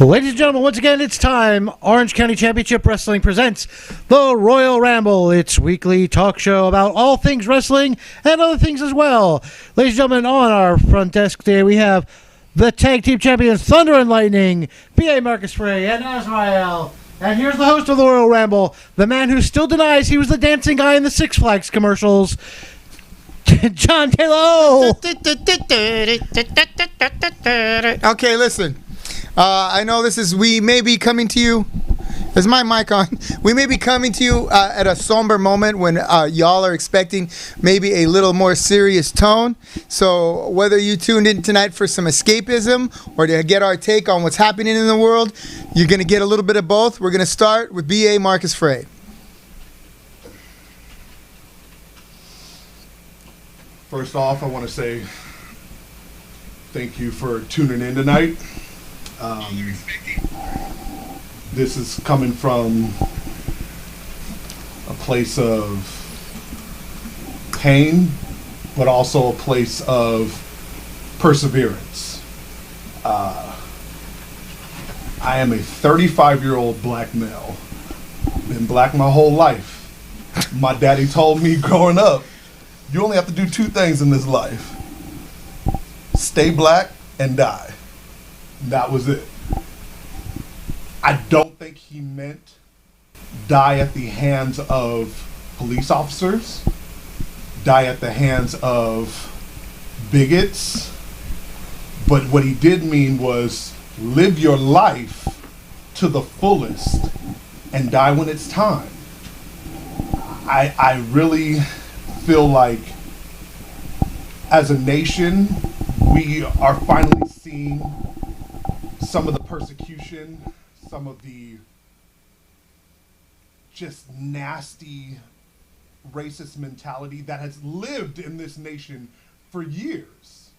Ladies and gentlemen, once again, it's time. Orange County Championship Wrestling presents the Royal Ramble, its weekly talk show about all things wrestling and other things as well. Ladies and gentlemen, on our front desk today, we have the tag team champions, Thunder and Lightning, B.A. Marcus Frey, and Azrael. And here's the host of the Royal Ramble, the man who still denies he was the dancing guy in the Six Flags commercials, John Taylor. Okay, listen. I know we may be coming to you. Is my mic on? We may be coming to you at a somber moment when y'all are expecting maybe a little more serious tone. So whether you tuned in tonight for some escapism or to get our take on what's happening in the world, you're going to get a little bit of both. We're going to start with B.A. Marcus Frey. First off, I want to say thank you for tuning in tonight. This is coming from a place of pain, but also a place of perseverance. I am a 35-year-old black male. Been black my whole life. My daddy told me growing up, you only have to do two things in this life: stay black and die. That was it. I don't think he meant die at the hands of police officers, die at the hands of bigots, but what he did mean was live your life to the fullest and die when it's time. I really feel like as a nation, we are finally seeing some of the persecution, some of the just nasty racist mentality that has lived in this nation for years.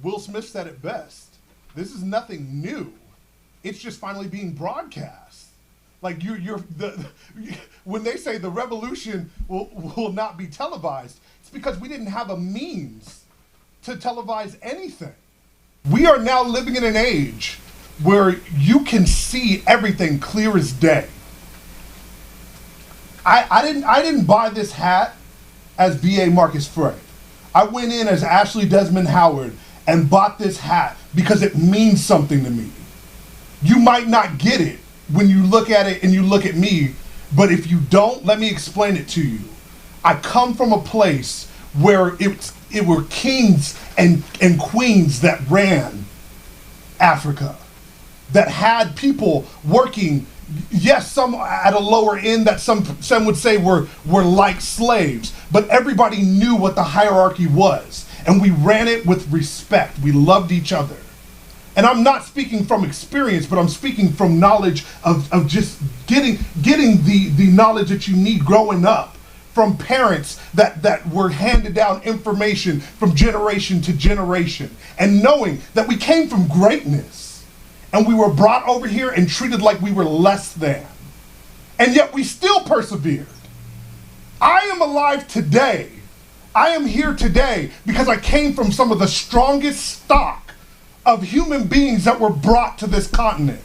Will Smith said it best. This is nothing new. It's just finally being broadcast. Like when they say the revolution will not be televised, it's because we didn't have a means to televise anything. We are now living in an age where you can see everything clear as day. I didn't buy this hat as B.A. Marcus Frey. I went in as Ashley Desmond Howard and bought this hat because it means something to me. You might not get it when you look at it and you look at me, but if you don't, let me explain it to you. I come from a place where it were kings and queens that ran Africa, that had people working, yes, some at a lower end that some would say were like slaves, but everybody knew what the hierarchy was, and we ran it with respect. We loved each other. And I'm not speaking from experience, but I'm speaking from knowledge of just getting the knowledge that you need growing up from parents that were handed down information from generation to generation, and knowing that we came from greatness and we were brought over here and treated like we were less than, and yet we still persevered. I am alive today. I am here today because I came from some of the strongest stock of human beings that were brought to this continent.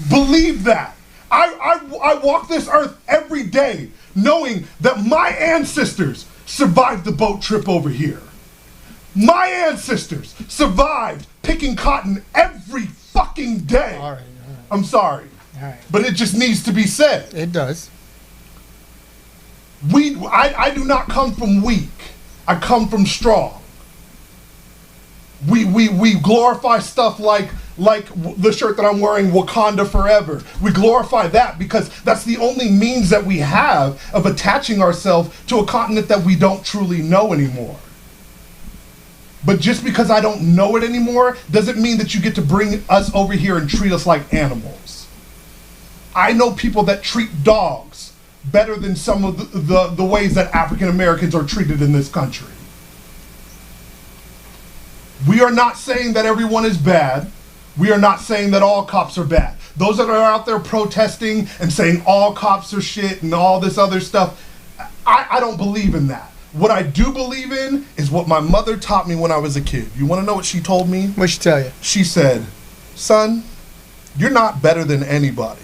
Believe that. I walk this earth every day knowing that my ancestors survived the boat trip over here. My ancestors survived picking cotton every fucking day. All right. I'm sorry. All right. But it just needs to be said. It does. I do not come from weak. I come from strong. We glorify stuff like the shirt that I'm wearing, Wakanda Forever. We glorify that because that's the only means that we have of attaching ourselves to a continent that we don't truly know anymore. But just because I don't know it anymore doesn't mean that you get to bring us over here and treat us like animals. I know people that treat dogs better than some of the ways that African Americans are treated in this country. We are not saying that everyone is bad. We are not saying that all cops are bad. Those that are out there protesting and saying all cops are shit and all this other stuff, I don't believe in that. what I do believe in is what my mother taught me when I was a kid. You want to know what she told me? What'd she tell you? She said, son, you're not better than anybody,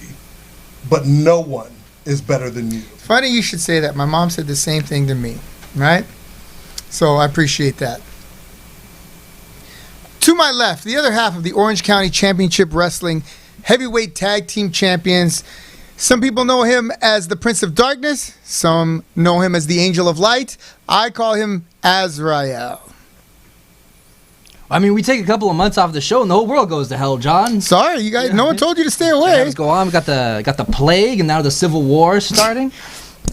but no one is better than you. Funny you should say that. My mom said the same thing to me, right? So I appreciate that. To my left, the other half of the Orange County Championship Wrestling Heavyweight Tag Team Champions. Some people know him as the Prince of Darkness. Some know him as the Angel of Light. I call him Azrael. I mean, we take a couple of months off the show and the whole world goes to hell, John. Sorry, you guys. No one told you to stay away. Let's go on. We got the plague and now the Civil War is starting.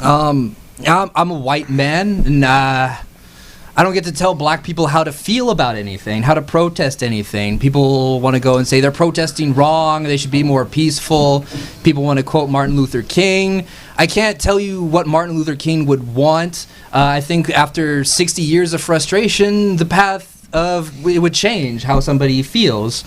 I'm a white man, and I don't get to tell black people how to feel about anything, how to protest anything. People want to go and say they're protesting wrong, they should be more peaceful. People want to quote Martin Luther King. I can't tell you what Martin Luther King would want. I think after 60 years of frustration, the path of it would change how somebody feels.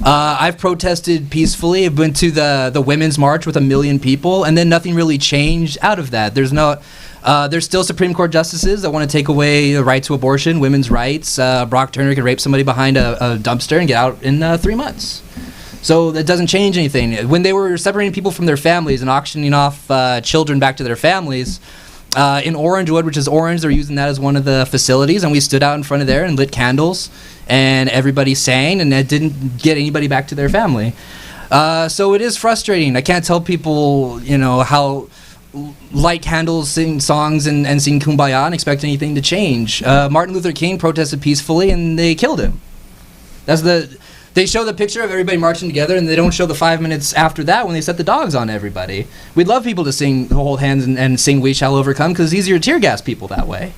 I've protested peacefully. I've been to the Women's March with 1 million people, and then nothing really changed out of that. There's still Supreme Court justices that want to take away the right to abortion, women's rights. Brock Turner could rape somebody behind a dumpster and get out in 3 months. So that doesn't change anything. When they were separating people from their families and auctioning off children back to their families, in Orangewood, which is Orange, they're using that as one of the facilities, and we stood out in front of there and lit candles, and everybody sang, and that didn't get anybody back to their family. So it is frustrating. I can't tell people, how light candles, sing songs, and sing Kumbaya and expect anything to change. Martin Luther King protested peacefully, and they killed him. They show the picture of everybody marching together, and they don't show the 5 minutes after that when they set the dogs on everybody. We'd love people to hold hands and sing "We Shall Overcome" because it's easier to tear gas people that way.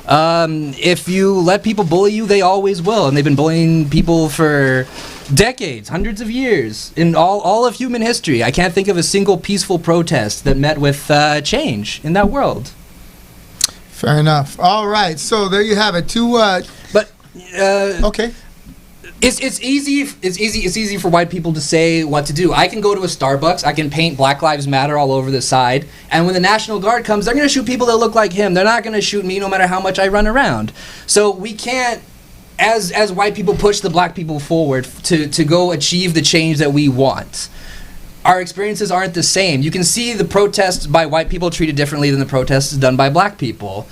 If you let people bully you, they always will, and they've been bullying people for decades, hundreds of years, in all of human history. I can't think of a single peaceful protest that met with change in that world. Fair enough. All right, so there you have it. Okay. It's easy for white people to say what to do. I can go to a Starbucks, I can paint Black Lives Matter all over the side, and when the National Guard comes, they're going to shoot people that look like him. They're not going to shoot me no matter how much I run around. So we can't, as white people, push the black people forward to go achieve the change that we want. Our experiences aren't the same. You can see the protests by white people treated differently than the protests done by black people.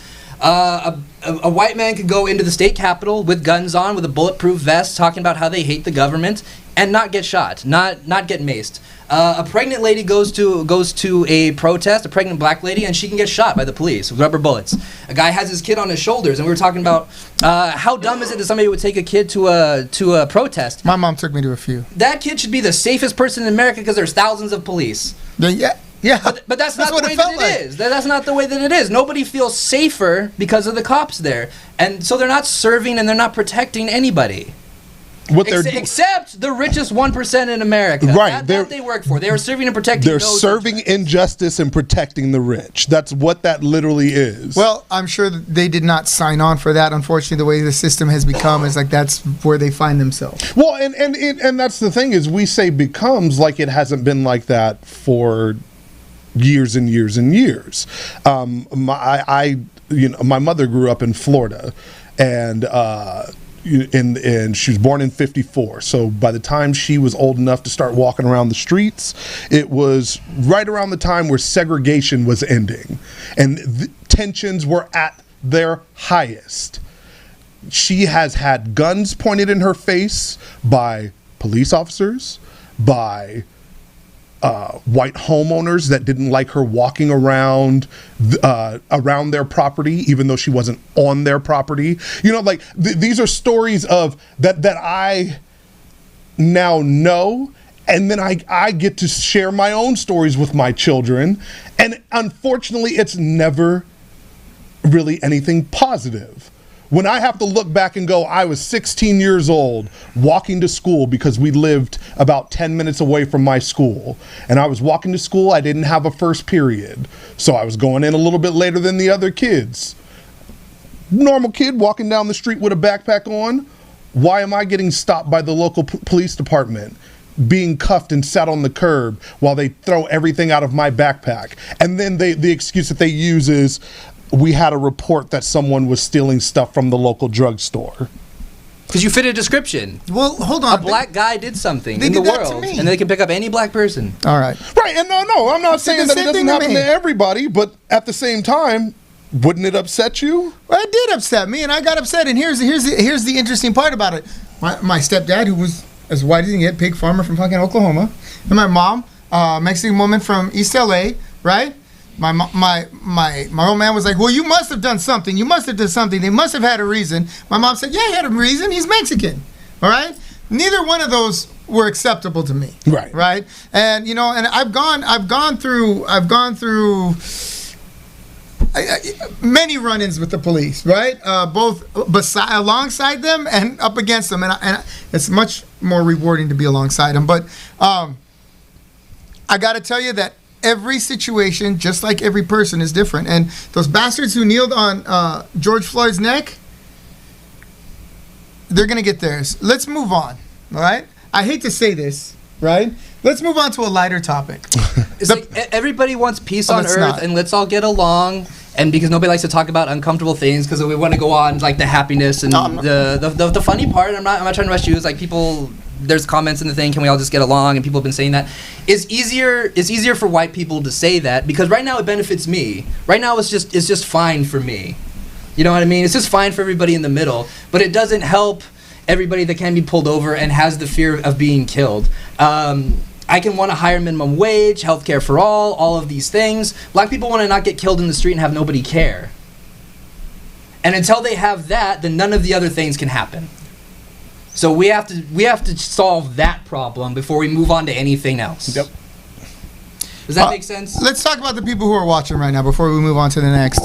A white man could go into the state capitol with guns on, with a bulletproof vest, talking about how they hate the government, and not get shot, not get maced. A pregnant lady goes to a protest, a pregnant black lady, and she can get shot by the police with rubber bullets. A guy has his kid on his shoulders, and we were talking about how dumb is it that somebody would take a kid to a protest. My mom took me to a few. That kid should be the safest person in America because there's thousands of police. Yeah, but that's not the way that it is. That's not the way that it is. Nobody feels safer because of the cops there, and so they're not serving and they're not protecting anybody. Except the richest 1% in America. Right. That they work for. They are serving and protecting. They're serving injustice and protecting the rich. That's what that literally is. Well, I'm sure that they did not sign on for that. Unfortunately, the way the system has become is like that's where they find themselves. Well, and that's the thing is we say becomes like it hasn't been like that for years and years and years. My mother grew up in Florida, and she was born in 1954. So by the time she was old enough to start walking around the streets, it was right around the time where segregation was ending, and tensions were at their highest. She has had guns pointed in her face by police officers, by white homeowners that didn't like her walking around their property, even though she wasn't on their property. These are stories of that I now know, and then I get to share my own stories with my children, and unfortunately, it's never really anything positive. When I have to look back and go, I was 16 years old walking to school because we lived about 10 minutes away from my school. And I was walking to school, I didn't have a first period. So I was going in a little bit later than the other kids. Normal kid walking down the street with a backpack on. Why am I getting stopped by the local police department? Being cuffed and sat on the curb while they throw everything out of my backpack. And then the excuse that they use is, we had a report that someone was stealing stuff from the local drugstore. Because you fit a description. Well, hold on. A black guy did something they in the did that to world, me. and they can pick up any black person. All right. Right, and no, I'm not saying the that it same doesn't thing to happen me. to everybody, but at the same time, wouldn't it upset you? Well, it did upset me, and I got upset. And here's the interesting part about it. My stepdad, who was as white as you can get, pig farmer from fucking Oklahoma, and my mom, Mexican woman from East LA, right? My old man was like, well, you must have done something. You must have done something. They must have had a reason. My mom said, yeah, he had a reason. He's Mexican. All right? Neither one of those were acceptable to me. Right. Right? And you know, and I've gone through many run-ins with the police, right? Both alongside them and up against them, and it's much more rewarding to be alongside them. But I got to tell you that every situation, just like every person, is different. And those bastards who kneeled on George Floyd's neck, they're gonna get theirs. Let's move on. All right? I hate to say this, right? Let's move on to a lighter topic. It's like everybody wants peace on it's Earth, not. and let's all get along. And because nobody likes to talk about uncomfortable things, because we want to go on like the happiness and the funny part. I'm not trying to rush you. Is like people. There's comments in the thing. Can we all just get along? And people have been saying that. It's easier for white people to say that because right now it benefits me. Right now it's just fine for me. You know what I mean? It's just fine for everybody in the middle, but it doesn't help everybody that can be pulled over and has the fear of being killed. I can want a higher minimum wage, healthcare for all of these things. Black people want to not get killed in the street and have nobody care. And until they have that, then none of the other things can happen. So we have to solve that problem before we move on to anything else. Yep. Does that make sense? Let's talk about the people who are watching right now before we move on to the next.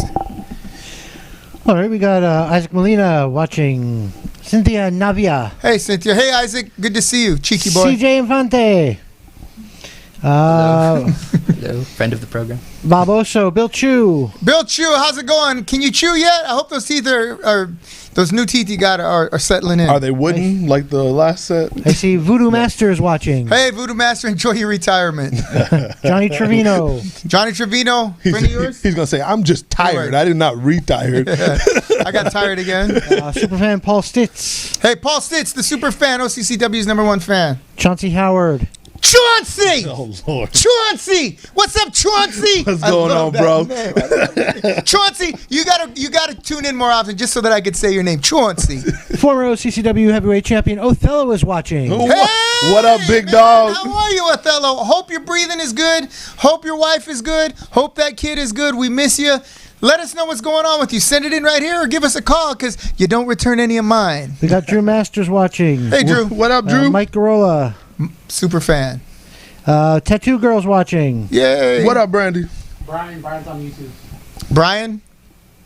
All right, we got Isaac Molina watching. Cynthia Navia. Hey, Cynthia. Hey, Isaac. Good to see you, cheeky boy. CJ Infante. Hello, friend of the program. Barboso. Bill Chu. Bill Chew, how's it going? Can you chew yet? I hope those teeth are those new teeth you got are settling in. Are they wooden like the last set? I see Voodoo Masters watching. Hey, Voodoo Master, enjoy your retirement. Johnny Trevino. Johnny Trevino, friend of yours? He's gonna say, "I'm just tired. I did not retired." I got tired again. Superfan Paul Stitz. Hey, Paul Stitz, the super fan, OCCW's #1 fan. Chauncey Howard. Chauncey! Oh Lord! Chauncey! What's up, Chauncey? What's going on, bro? Chauncey, you gotta tune in more often just so that I could say your name, Chauncey. Former OCCW heavyweight champion Othello is watching. What up, big dog? How are you, Othello? Hope your breathing is good. Hope your wife is good. Hope that kid is good. We miss you. Let us know what's going on with you. Send it in right here or give us a call because you don't return any of mine. We got Drew Masters watching. Hey, Drew. What up, Drew? Mike Garola. Super fan. Tattoo Girls watching. Yay. What up, Brandy? Brian's on YouTube. Brian?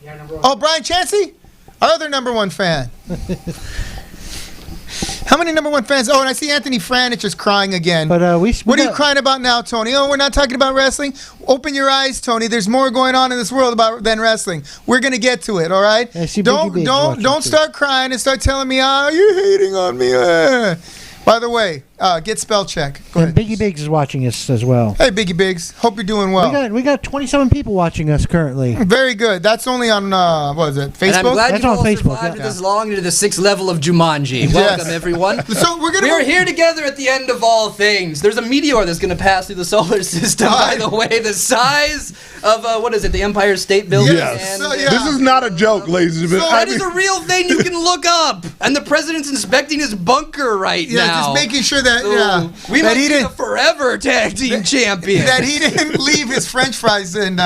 Yeah, #1. Oh, Brian Chansey? Our other #1 fan. How many #1 fans? Oh, and I see Anthony Franich is crying again. But what are you crying about now, Tony? Oh, we're not talking about wrestling? Open your eyes, Tony. There's more going on in this world than wrestling. We're going to get to it, all right? I see Biggie Biggs watching Don't too. start crying and start telling me, you're hating on me. By the way, get spell check. Go And ahead. Biggie Biggs is watching us as well. Hey, Biggie Biggs. Hope you're doing well. We got 27 people watching us currently. Very good. That's only on, what is it, Facebook? And I'm glad That's you on all Facebook, survived yeah. this long into the 6th level of Jumanji. Welcome, everyone. So we're gonna We are here together at the end of all things. There's a meteor that's going to pass through the solar system, by the way, the size of, what is it, the Empire State Building? Yes. So, And, yeah. This is not a joke, ladies and gentlemen. That is a real thing you can look up. And the president's inspecting his bunker right Yeah, now. just making sure that We that might he be the didn't forever tag team champion. that he didn't leave his French fries in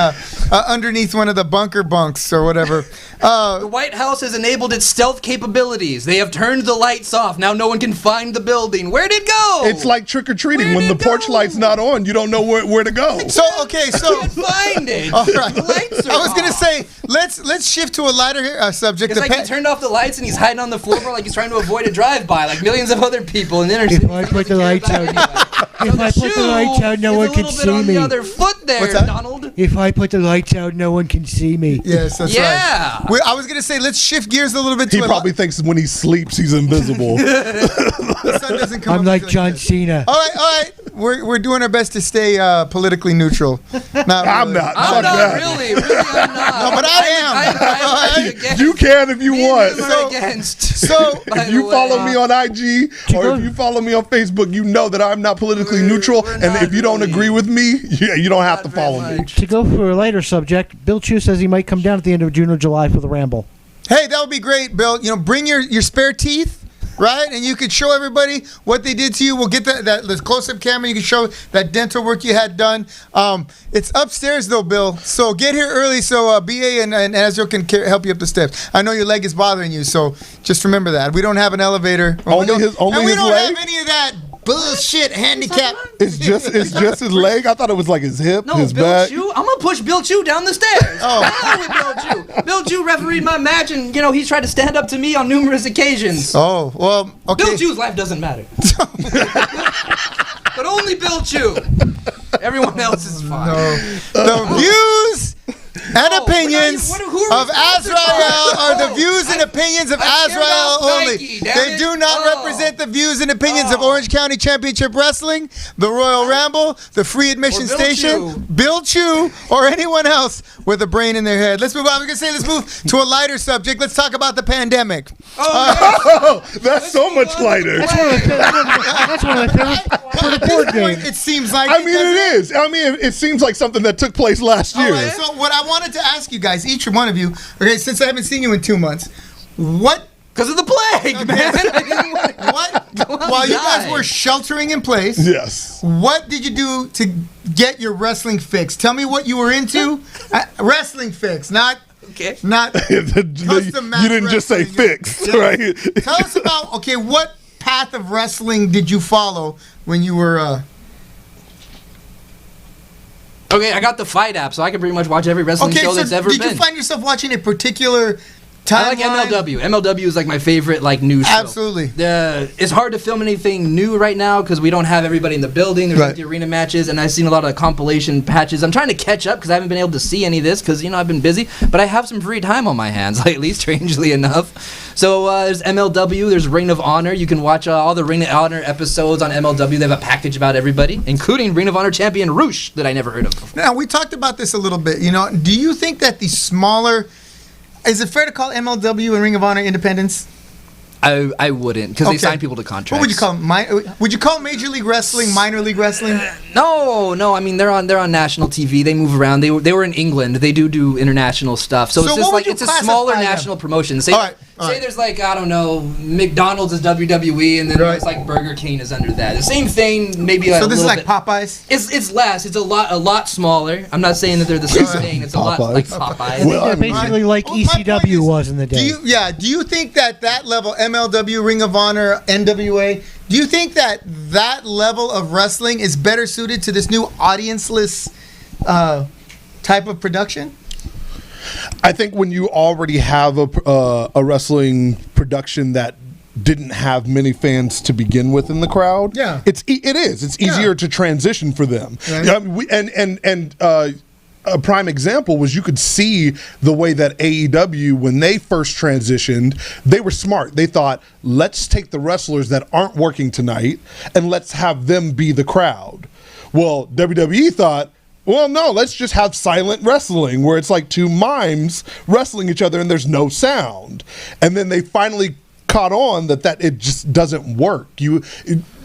underneath one of the bunker bunks or whatever. The White House has enabled its stealth capabilities. They have turned the lights off. Now no one can find the building. Where'd it go? It's like trick or treating. Where'd When the it porch go? light's not on, you don't know where to go. So okay, so Can't find it. all right. The lights are I was gonna off. say let's shift to a lighter subject. It's like he turned off the lights and he's hiding on the floor like he's trying to avoid a drive-by, like millions of other people in the inner city. If I put the lights out, if I put the lights out, no one can see on the me. other foot there, What's that? Donald. If I put the lights out, no one can see me. Yes, that's Yeah. right. I was gonna say let's shift gears a little bit to He probably thinks when he sleeps, he's invisible. the sun doesn't come I'm up like until John he does. Cena. All right. we're doing our best to stay politically neutral. I'm not. I'm Fuck not that. really, I'm not. No, but I am. against. You can if you want. I'm against. So By If you the way, follow me on IG or if you follow me on Facebook, you know that I'm not politically neutral. we're And not if you don't really. agree with me, you don't have to Not very follow me. much. To go for a lighter subject, Bill Chew says he might come down at the end of June or July for the Ramble. hey, that would be great, Bill. You know, bring your spare teeth. Right, and you could show everybody what they did to you. We'll get the close-up camera. You can show that dental work you had done. It's upstairs though, Bill. So get here early so BA and Ezra can help you up the steps. I know your leg is bothering you, so just remember that we don't have an elevator. Only we his don't leg? have any of that bullshit handicap. It's just his leg. I thought it was like his hip, No, his Bill back. Chew. I'm gonna push Bill Chew down the stairs. With Bill Chew. Bill Chew refereed my match, and he's tried to stand up to me on numerous occasions. Oh well, okay. Bill Chew's life doesn't matter. But only Bill Chew. Everyone else is fine. The views and opinions who are of we sponsored Azrael by? are the views and opinions of I care Azrael about only. Nike, damn They it. do not represent the views and opinions of Orange County Championship Wrestling, the Royal Ramble, the Free Admission Or Bill Station, Chew. Bill Chew, or anyone else with a brain in their head. Let's move on. Let's move to a lighter subject. Let's talk about the pandemic. Oh, that's so much lighter. That's one of my favorites for the board game. It seems like I mean, doesn't it is. I mean, it seems like something that took place last year. All right, so what I wanted to ask you guys, each one of you, okay, since I haven't seen you in 2 months, what Because of the plague, man. while you guys were sheltering in place, Yes. what did you do to get your wrestling fix? Tell me what you were into. Wrestling fix, not Okay. custom match You didn't just say wrestling. fixed, Yeah. right? Tell us about what path of wrestling did you follow when you were Okay, I got the Fight app, so I can pretty much watch every wrestling okay, show so that's ever did been. you find yourself watching a particular I like timeline? MLW. MLW is like my favorite news show. Absolutely. It's hard to film anything new right now because we don't have everybody in the building. There's Right. empty arena matches, and I've seen a lot of compilation patches. I'm trying to catch up because I haven't been able to see any of this because I've been busy. But I have some free time on my hands lately, strangely enough. So there's MLW. There's Ring of Honor. You can watch all the Ring of Honor episodes on MLW. They have a package about everybody, including Ring of Honor champion Roosh that I never heard of before. Now, we talked about this a little bit. Do you think that the smaller... Is it fair to call MLW and Ring of Honor independents? I wouldn't because Okay. they sign people to contracts. What would you call them? Would you call Major League Wrestling minor league wrestling? No. I mean, they're on national TV. They move around. They were in England. They do international stuff. So it's So just what would like you it's a smaller classify them? national promotion. Say, All right. there's I don't know, McDonald's is WWE, and then Right. there's like Burger King is under that. The same thing, maybe. So a this is little like bit. Popeyes? It's less. It's a lot smaller. I'm not saying that they're the same thing. It's a lot like Popeyes. Well, They're basically like Well, my point ECW is, was in the day. Do you think that level, MLW, Ring of Honor, NWA, do you think that level of wrestling is better suited to this new audienceless type of production? I think when you already have a wrestling production that didn't have many fans to begin with in the crowd, Yeah. it is. It's easier to transition for them. Right. Yeah, a prime example was you could see the way that AEW, when they first transitioned, they were smart. They thought, let's take the wrestlers that aren't working tonight and let's have them be the crowd. Well, WWE thought, well, no, let's just have silent wrestling where it's like two mimes wrestling each other and there's no sound. And then they finally caught on that it just doesn't work.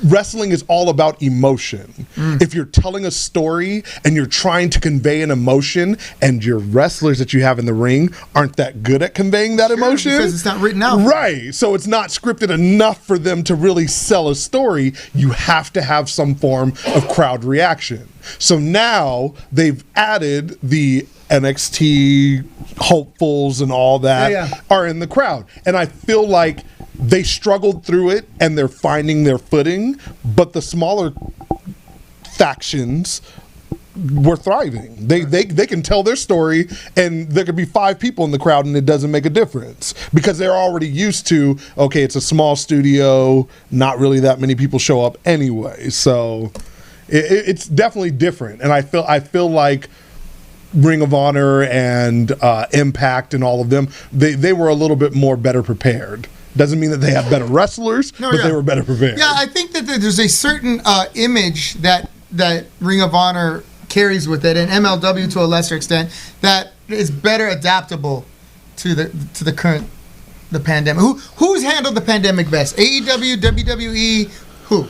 Wrestling is all about emotion. If you're telling a story and you're trying to convey an emotion and your wrestlers that you have in the ring aren't that good at conveying that emotion, because it's not written out. right? So it's not scripted enough for them to really sell a story. You have to have some form of crowd reaction. So now they've added the NXT hopefuls and all that are in the crowd. And I feel like they struggled through it and they're finding their footing, but the smaller factions were thriving. They can tell their story and there could be 5 people in the crowd and it doesn't make a difference because they're already used to, okay, it's a small studio, not really that many people show up anyway. So it's definitely different. And I feel like Ring of Honor and Impact and all of them, they were a little bit more better prepared Doesn't mean that they have better wrestlers, No, but yeah. they were better prepared. Yeah, I think that there's a certain image that Ring of Honor carries with it, and MLW to a lesser extent, that is better adaptable to the current pandemic. Who's handled the pandemic best? AEW, WWE, who?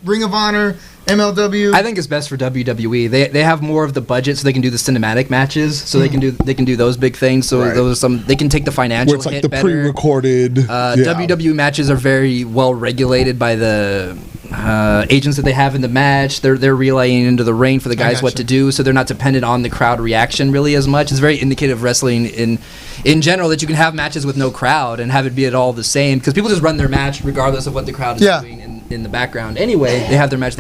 Ring of Honor, MLW. I think it's best for WWE. They have more of the budget, so they can do the cinematic matches. So they can do those big things. So Right. those are they can take the financial Where it's like hit the better. pre-recorded. WWE matches are very well regulated by the agents that they have in the match. They're relaying into the ring for the guys what gotcha. to do, so they're not dependent on the crowd reaction really as much. It's very indicative of wrestling in general that you can have matches with no crowd and have it be at all the same, because people just run their match regardless of what the crowd is doing in the background. Anyway, they have their match.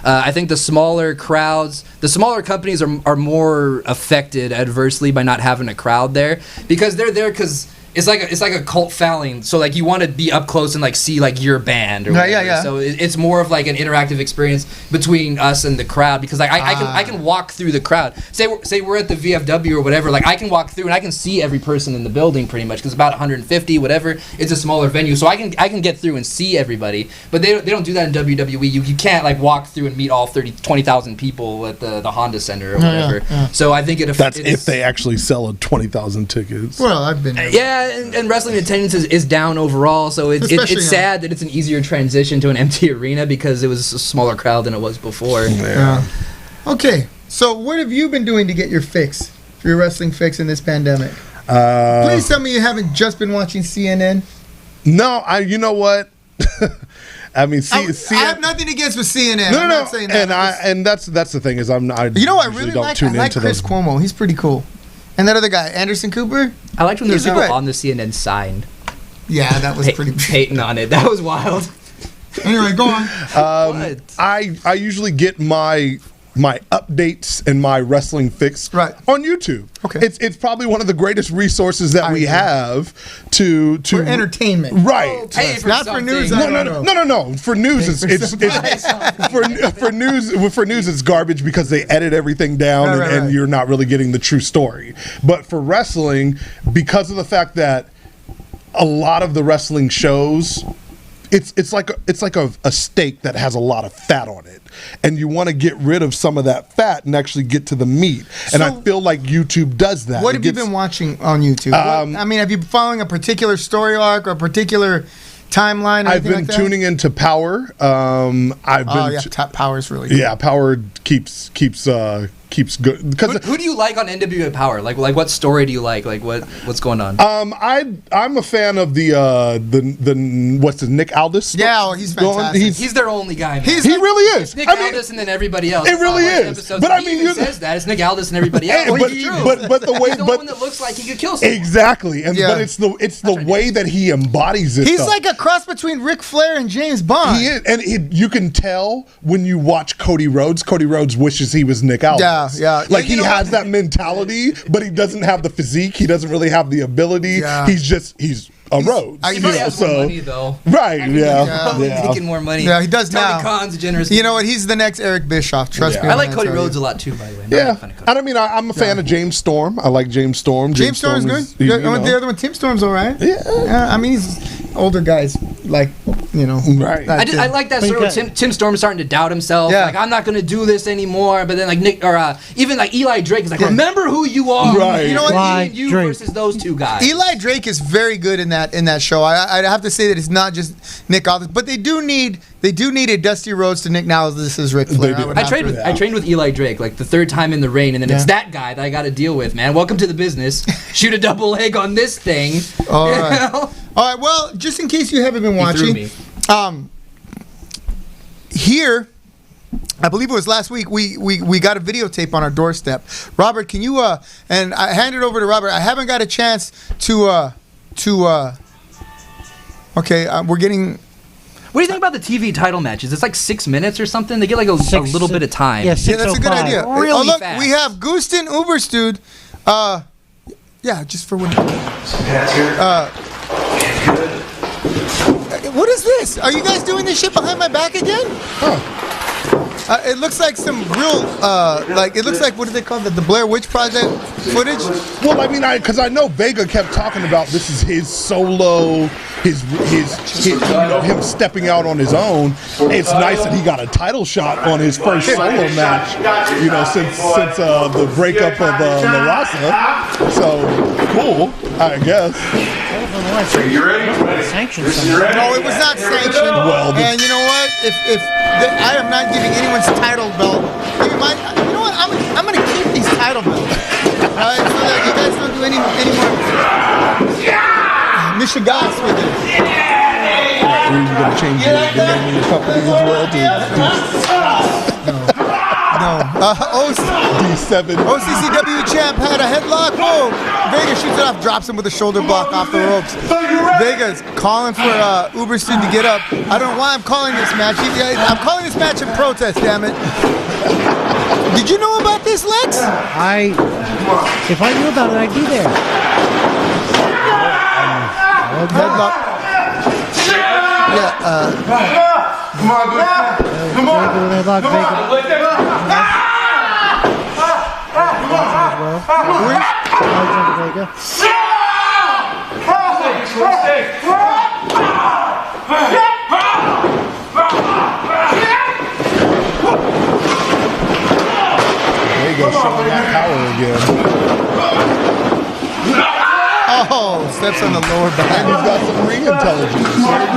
I think the smaller crowds, the smaller companies are more affected adversely by not having a crowd there, because they're there because it's like a cult following. So like you want to be up close and like see like your band or whatever. Yeah. So it's more of like an interactive experience between us and the crowd, because like I can walk through the crowd. Say we're at the VFW or whatever. Like I can walk through and I can see every person in the building pretty much, because it's about 150 whatever. It's a smaller venue, so I can get through and see everybody. But they don't do that in WWE. You can't like walk through and meet all 20,000 people at the Honda Center or whatever. yeah. So I think That's if they actually sell 20,000 tickets. Well, I've been there. Yeah, and wrestling attendance is down overall, so Especially it's sad that it's an easier transition to an empty arena, because it was a smaller crowd than it was before. Yeah. Okay, so what have you been doing to get your fix, for your wrestling fix in this pandemic? Please tell me you haven't just been watching CNN. No, you know what? I mean, I have nothing against with CNN. I'm not saying that. And that's the thing is I You know what I usually really don't like? tune I like into Chris those. Cuomo. He's pretty cool. And that other guy, Anderson Cooper. I liked when there was He's people great. on the CNN sign. Yeah, that was pretty. Hating on it. That was wild. Anyway, go on. What? I usually get my updates and my wrestling fix Right. on YouTube. Okay. It's probably one of the greatest resources that we agree. have to For entertainment. Right. Pay for Not for something. news. No. For news, it's for news, it's garbage because they edit everything down Right. and you're not really getting the true story. But for wrestling, because of the fact that a lot of the wrestling shows, it's like a steak that has a lot of fat on it, and you want to get rid of some of that fat and actually get to the meat. And I So, feel like YouTube does that. What have you been watching on YouTube? I mean, have you been following a particular story arc or a particular timeline? Or I've anything been like that? tuning into Power. I've been Oh yeah, Top Power's really good. yeah. Power keeps good because Who do you like on NWA Power? Like what story do you like? Like what's going on? I'm a fan of the what's his Nick Aldis. Yeah, well, he's fantastic. He's their only guy. Man. He's He really is. Nick I mean, Aldis and then everybody else. it really I watch is. episodes, But I he mean, even you- says that it's Nick Aldis and everybody else. but It's true. but the way He's the but one that looks like he could kill someone. exactly, and Yeah. but it's the way that he embodies it. He's though. like a cross between Ric Flair and James Bond. He is, and you can tell when you watch Cody Rhodes. Cody Rhodes wishes he was Nick Aldis. Yeah. Like You he know has that mentality, but he doesn't have the physique. He doesn't really have the ability. Yeah. He's a Rhodes. I- He you probably know, has more money though. right, yeah, Probably yeah. making more money. Yeah, he does Tony now. Khan's a generous. You know what? He's the next Eric Bischoff. Trust Yeah. me. I when like Cody tell Rhodes you. a lot too, by the way. Yeah, Not a fan of Cody. I'm a fan of James Storm. I like James Storm. James Storm's good. is- you know. The other one, Tim Storm's all right. Yeah. I mean, he's older guys like Right. I like that But you sort of can't- Tim Storm starting to doubt himself. Yeah. Like I'm not gonna do this anymore. But then like Nick or even like Eli Drake is like, Yeah. remember who you are. Right. You know what? Me and you Drake. versus those two guys. Eli Drake is very good in that show. I have to say that it's not just Nick Aldis, but they do need a Dusty Rhodes to Nick Aldis' Ric Flair. They do. would I have trained to- with I trained with Eli Drake like the third time in the rain, and then it's Yeah. that guy that I got to deal with. Man, welcome to the business. Shoot a double leg on this thing. All You right. know? All right. Well, just in case you haven't been He threw watching, me. here, I believe it was last week, we got a videotape on our doorstep. Robert, can you and I handed it over to Robert. I haven't got a chance to okay, we're getting What do you think about the TV title matches? It's like 6 minutes or something. They get like a little bit of time. Yeah, yeah, that's a good 6:05. idea. Really oh look, fast. we have Gusten Uberstud. Yeah, just for when. What is this? Are you guys doing this shit behind my back again? It looks like some real, it looks like, what do they call it? The Blair Witch Project footage? Well, I mean, because I know Vega kept talking about this is his solo, his him stepping out on his own. It's nice that he got a title shot on his first solo match, since the breakup of Larasa. So, cool, I guess. You ready? Sanctioned. No, it was not sanctioned. Well, and you know what? If I am not giving anyone's title belt, maybe you know what? I'm gonna keep these title belts. All right, so that you guys don't do any more mishigas with it. We're going to change the name of your company as well to No. D7. OCCW champ had a headlock. Whoa. Vega shoots it off, drops him with a shoulder block off the ropes. Vega's calling for Uberstein to get up. I don't know why I'm calling this match. I'm calling this match in protest, damn it. Did you know about this, Lex? If I knew about it, I'd be there. Headlock. Yeah, Come on, dude. Come on. Headlock, Come on. Let them. Vega. Vega showing that power again. oh, steps on the lower And back. he's got some ring intelligence. Very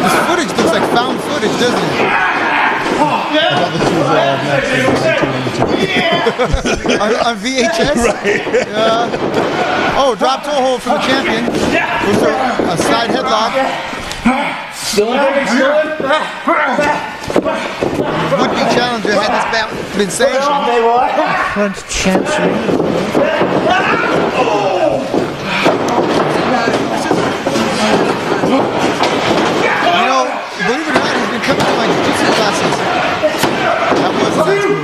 This footage looks like found footage, doesn't it? I thought this was on VHS? Right. Oh, drop toe hold from the champion. With a side headlock. Would-be challenger had this bout been sanctioned. Front chancery. Believe it or not, he's been coming to my jiu-jitsu classes. That was a nice move.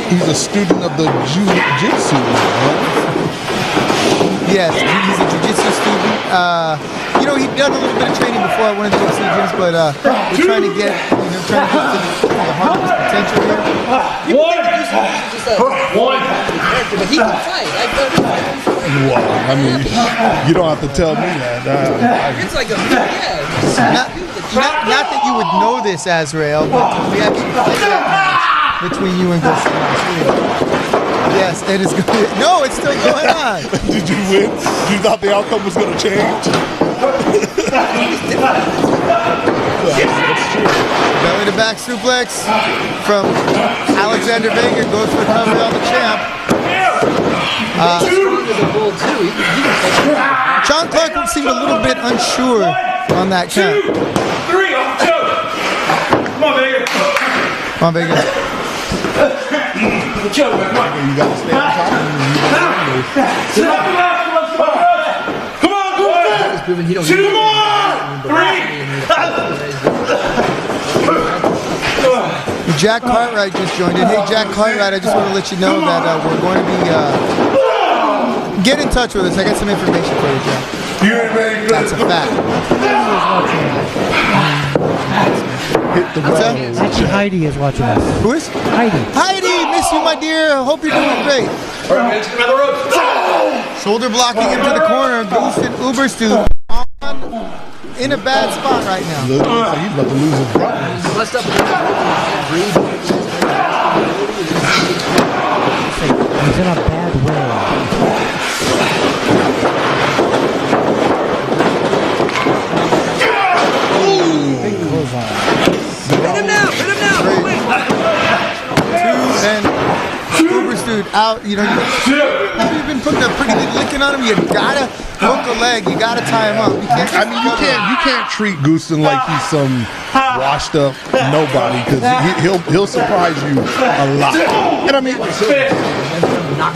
He's a student of the jiu-jitsu. Yes, he's a jiu-jitsu student. He'd done a little bit of training before at one of the UFC gyms, but we're trying to get to the heart of his potential here. But he can fight. Wow, I mean, you don't have to tell me that. It's like Not that you would know this, Azrael, but we actually played that match between you and Gustin last week. Yes, it is good. No, it's still going on. Did you win? You thought the outcome was going to change? That's true. Belly to back suplex from Alexander Vega goes for the cover on the champ. John Clark seemed a little bit unsure on that count. 2, 3, on 2. Come on, Vega. Come on, Vega. You got to stay on top Come on, go. 2 more. 3. Jack Cartwright just joined in. Hey, Jack Cartwright, I just want to let you know that we're going to be... get in touch with us. I got some information for you, Jack. That's a fact. Hit the What's that? Actually, Heidi is watching us. Who is? Heidi. Heidi, miss you, my dear. I hope you're doing great. All right, man, another rope. Shoulder blocking him to the corner. Boosted Uberstu in a bad spot right now. Looks like he's about to lose his brightness. He's in a bad way. Big close on. Hit him now! Hit him now! And Uberstu out. You've been putting a pretty good licking on him. You gotta hook a leg. You gotta tie him up. You can't treat Gustin like he's some washed up nobody, because he'll surprise you a lot. And I mean,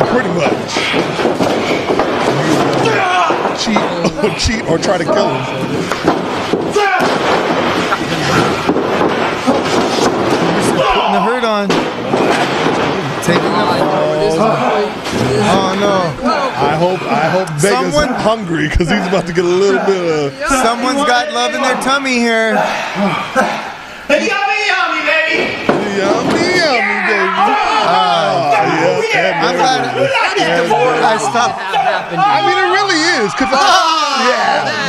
pretty much. Cheat or try to kill him. Putting the hurt on. Taking him. hope Vega's hungry because he's about to get a little bit of. Someone's got love in their tummy here. Yummy, yummy, baby. Yummy, baby. I'm glad I stopped. I mean, it really is. Cause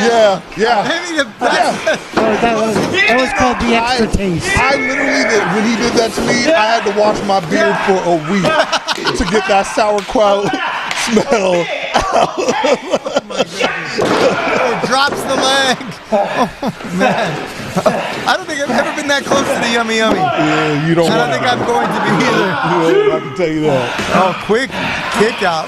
yeah. Maybe the best. That was called the extra taste. I literally when he did that to me, I had to wash my beard for a week to get that sauerkraut smell. Drops the leg. Oh, man. I don't think I've ever been that close to the yummy yummy. Yeah, you don't. I don't think I'm going to be either. I can tell you that. Oh, quick kick out.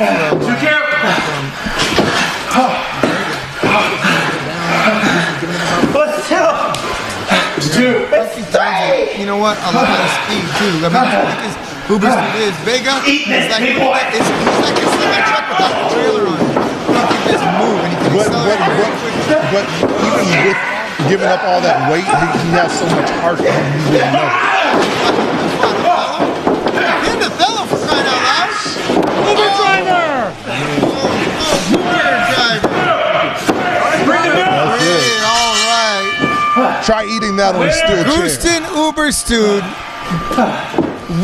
You know what? A lot of speed too. I mean, because Uber Speed is Vega. It's like a semi-truck without the trailer on it. He can just move and he can accelerate very quickly. But even with giving up all that weight, he has so much heart that you didn't know. Hit the fellow for crying out loud. Uber driver! Uber driver. Yeah, all right. Try eating that on a steel chair. Houston Uberstude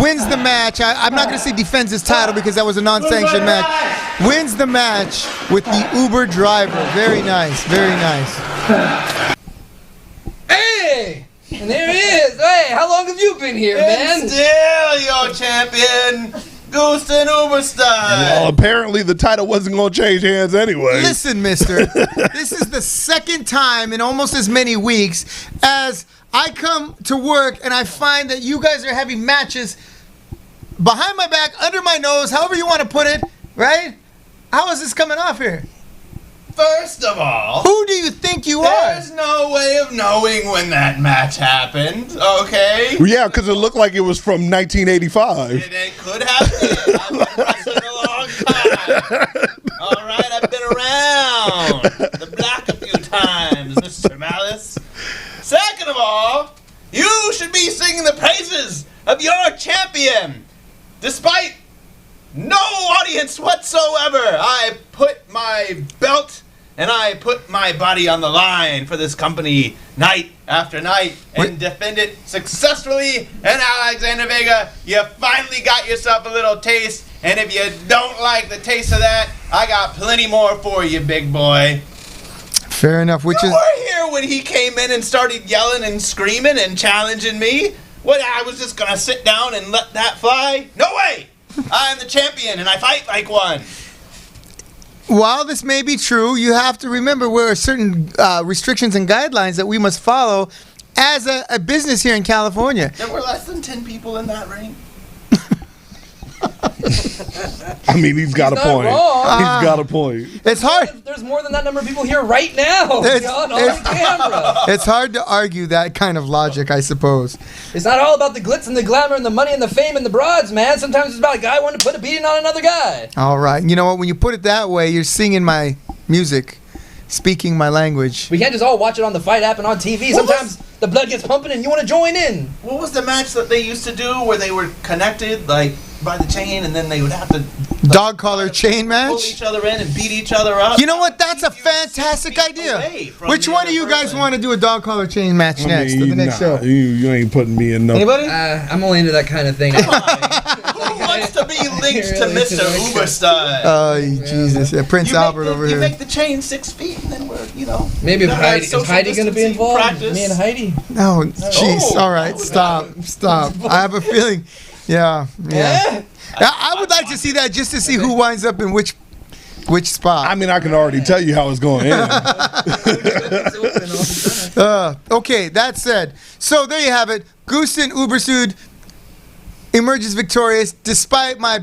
wins the match. I'm not going to say defends his title because that was a non-sanctioned match. Wins the match with the Uber driver. Very nice. Very nice. Hey! And there he is. Hey, how long have you been here, man? Still your champion, Houston Uberstude. Well, apparently the title wasn't going to change hands anyway. Listen, mister. This is the second time in almost as many weeks as I come to work and I find that you guys are having matches behind my back, under my nose, however you want to put it, right? How is this coming off here? First of all, Who do you think you are? there's no way of knowing when that match happened, okay? Yeah, because it looked like it was from 1985. It could have been. I've been wrestling a long time. All right, I've been around the block a few times, Mr. Malice. Second of all, you should be singing the praises of your champion. Despite no audience whatsoever, I put my belt and I put my body on the line for this company night after night and defend it successfully. And Alexander Vega, you finally got yourself a little taste. And if you don't like the taste of that, I got plenty more for you, big boy. Fair enough. Which You is were here when he came in and started yelling and screaming and challenging me. What, I was just gonna sit down and let that fly? No way! I'm the champion and I fight like one. while this may be true, you have to remember there are certain restrictions and guidelines that we must follow as a business here in California. There were less than 10 people in that ring. I mean, he's got a not point. wrong. He's got a point. It's hard. There's more than that number of people here right now. It's- John, on it's- camera. It's hard to argue that kind of logic, I suppose. It's not all about the glitz and the glamour and the money and the fame and the broads, man. Sometimes it's about a guy wanting to put a beating on another guy. All right. You know what? When you put it that way, you're singing my music, speaking my language. We can't just all watch it on the Fight app and on TV. Sometimes the blood gets pumping and you want to join in. What was the match that they used to do where they were connected, like, by the chain, and then they would have to Dog collar chain pull match? each other in and beat each other up? You know what? That's a Keep you 6 fantastic feet idea. away from Which the one of other you guys person. want to do a dog collar chain match next at the next nah, show? You ain't putting me in no. Anybody? I'm only into that kind of thing. Who wants to be linked to Really? Mr. Uberstein? Oh, Jesus. Yeah, Prince Albert over You here. make the chain 6 feet, and then we're, you know. Maybe if not Heidi, have is social Heidi going to be distancing involved? practice. Me and Heidi. No, jeez. Oh, All right, stop. I have a feeling. Yeah. I would like to see that just to see who winds up in which spot. I mean, I can already tell you how it's going to end. Okay, that said. So there you have it. Gusten Ubersud emerges victorious. Despite my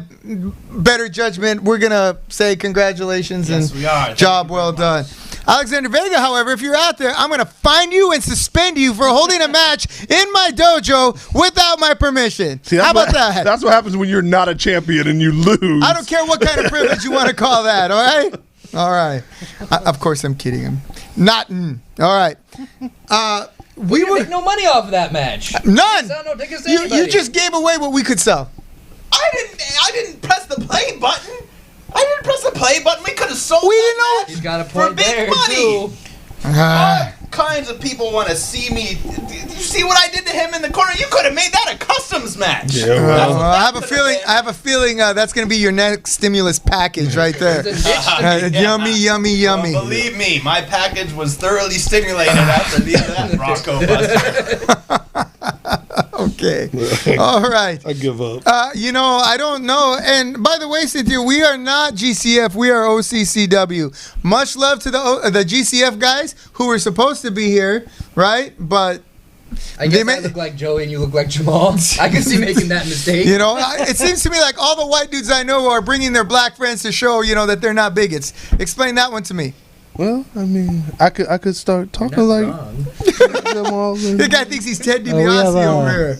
better judgment, we're going to say congratulations Yes, and we are. Thank job you well very done. Alexander Vega, however, if you're out there, I'm going to fine you and suspend you for holding a match in my dojo without my permission. See, How that's about what- that? That's what happens when you're not a champion and you lose. I don't care what kind of privilege you want to call that, all right? All right. Of course, I'm kidding him. Not. All right. We didn't make no money off of that match. None. Sell no tickets to You anybody. just gave away what we could sell. I didn't press the play button. I didn't press the play button. We could have sold We that didn't know. match He's got a for point big there money. too. All kinds of people want to see me. Did you see what I did to him in the corner? You could have made that a customs match. Yeah, That's well, what I that have a could've feeling. been. I have a feeling that's going to be your next stimulus package right there. It's a niche. Yummy, yummy, yummy. Well, believe me, my package was thoroughly stimulated after the end of that Rocco Buster. Okay. All right. I give up. I don't know. And by the way, Cynthia, we are not GCF. We are OCCW. Much love to the GCF guys who were supposed to be here, right? But I guess I look like Joey and you look like Jamal. I can see making that mistake. it seems to me like all the white dudes I know are bringing their black friends to show, that they're not bigots. Explain that one to me. Well, I mean, I could start talking like them all. The guy thinks he's Ted we DiBiase have, over here.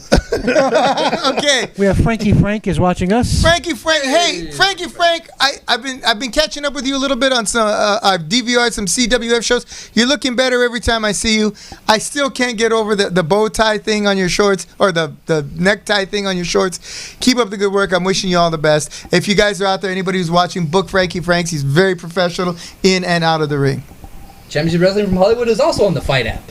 Okay. We have Frankie Frank is watching us. Frankie Frank, hey Frankie Frank, I've been catching up with you a little bit on some I've DVR'd some CWF shows. You're looking better every time I see you. I still can't get over the bow tie thing on your shorts or the necktie thing on your shorts. Keep up the good work. I'm wishing you all the best. If you guys are out there, anybody who's watching, book Frankie Franks. He's very professional in and out of the ring. Championship Wrestling from Hollywood is also on the Fight app.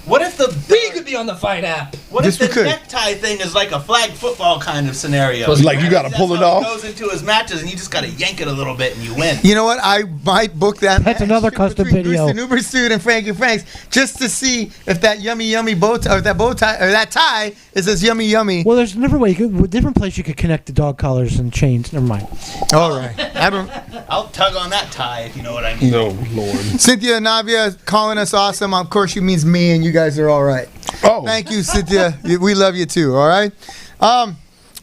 What if We could be on the Fight app. What Yes, if we the could. necktie thing is like a flag football kind of scenario? Like you gotta pull it That's how off? He goes into his matches and you just gotta yank it a little bit and you win. You know what? I might book that. That's match another custom between video. Bruce the Ubersuit and Frankie Franks just to see if that yummy bow tie or that bow tie or that tie is as yummy. Well, there's another way. Different place you could connect the dog collars and chains. Never mind. All right. I don't. I'll tug on that tie if you know what I mean. No, Lord. Cynthia Navia calling us awesome. Of course, she means me, and you guys are all right. Oh, Thank you, Cynthia. We love you too. All right.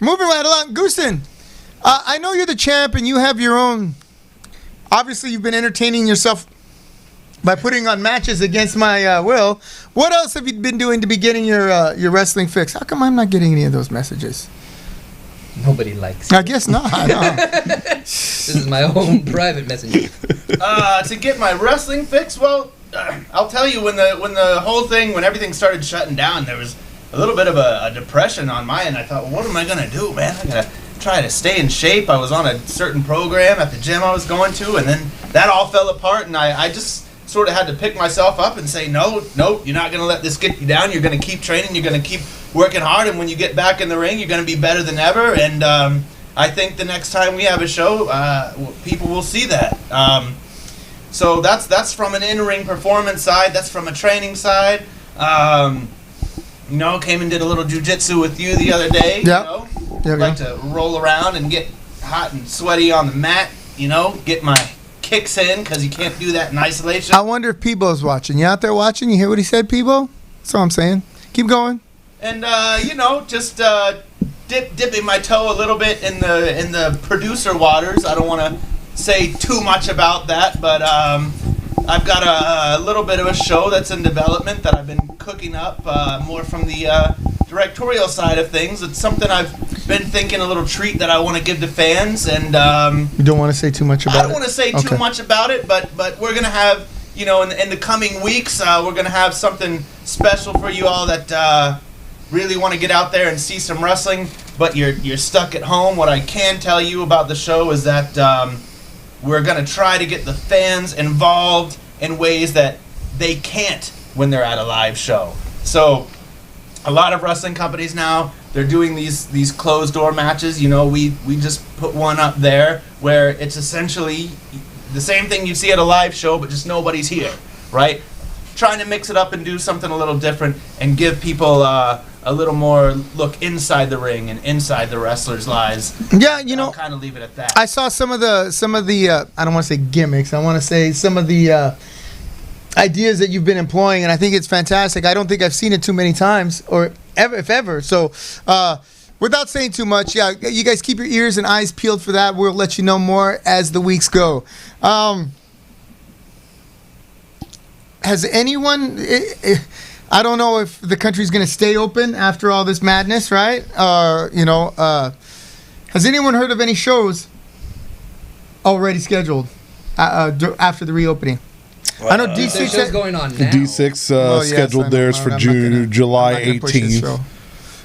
Moving right along, Goosen. I know you're the champ, and you have your own. Obviously, you've been entertaining yourself by putting on matches against my will. What else have you been doing to be getting your wrestling fix? How come I'm not getting any of those messages? Nobody likes I guess not. No. This is my own private messenger. To get my wrestling fix, well, I'll tell you when everything started shutting down, there was a little bit of a depression on my end. I thought, well, what am I gonna do, man? I gotta try to stay in shape. I was on a certain program at the gym I was going to, and then that all fell apart, and I just sort of had to pick myself up and say, no, you're not gonna let this get you down. You're gonna keep training. You're gonna keep working hard, and when you get back in the ring, you're gonna be better than ever. And I think the next time we have a show, people will see that. So that's from an in-ring performance side. That's from a training side. Came and did a little jiu-jitsu with you the other day. Yep. Like to roll around and get hot and sweaty on the mat. Get my kicks in because you can't do that in isolation. I wonder if Peebo's watching. You out there watching? You hear what he said, Peebo? That's all I'm saying. Keep going. And just dipping my toe a little bit in the producer waters. I don't want to say too much about that, but I've got a little bit of a show that's in development that I've been cooking up more from the directorial side of things. It's something I've been thinking, a little treat that I want to give to fans, and You don't want to say too much about it? I don't want to say too much about it, but we're gonna have in the coming weeks we're gonna have something special for you all that really want to get out there and see some wrestling, but you're stuck at home. What I can tell you about the show is that we're going to try to get the fans involved in ways that they can't when they're at a live show. So a lot of wrestling companies now, they're doing these closed door matches. We just put one up there where it's essentially the same thing you see at a live show, but just nobody's here, right? Trying to mix it up and do something a little different and give people a little more look inside the ring and inside the wrestlers' lives. Yeah, I'll kind of leave it at that. I saw some of the I don't want to say gimmicks. I want to say some of the ideas that you've been employing, and I think it's fantastic. I don't think I've seen it too many times, or ever, if ever. So, without saying too much, yeah, you guys keep your ears and eyes peeled for that. We'll let you know more as the weeks go. Has anyone? I don't know if the country's going to stay open after all this madness, right? Has anyone heard of any shows already scheduled after the reopening? I know There's D6 shows going on now. D6 Well, yes, I scheduled know. theirs I'm for not gonna- July I'm not gonna push this 18th. show.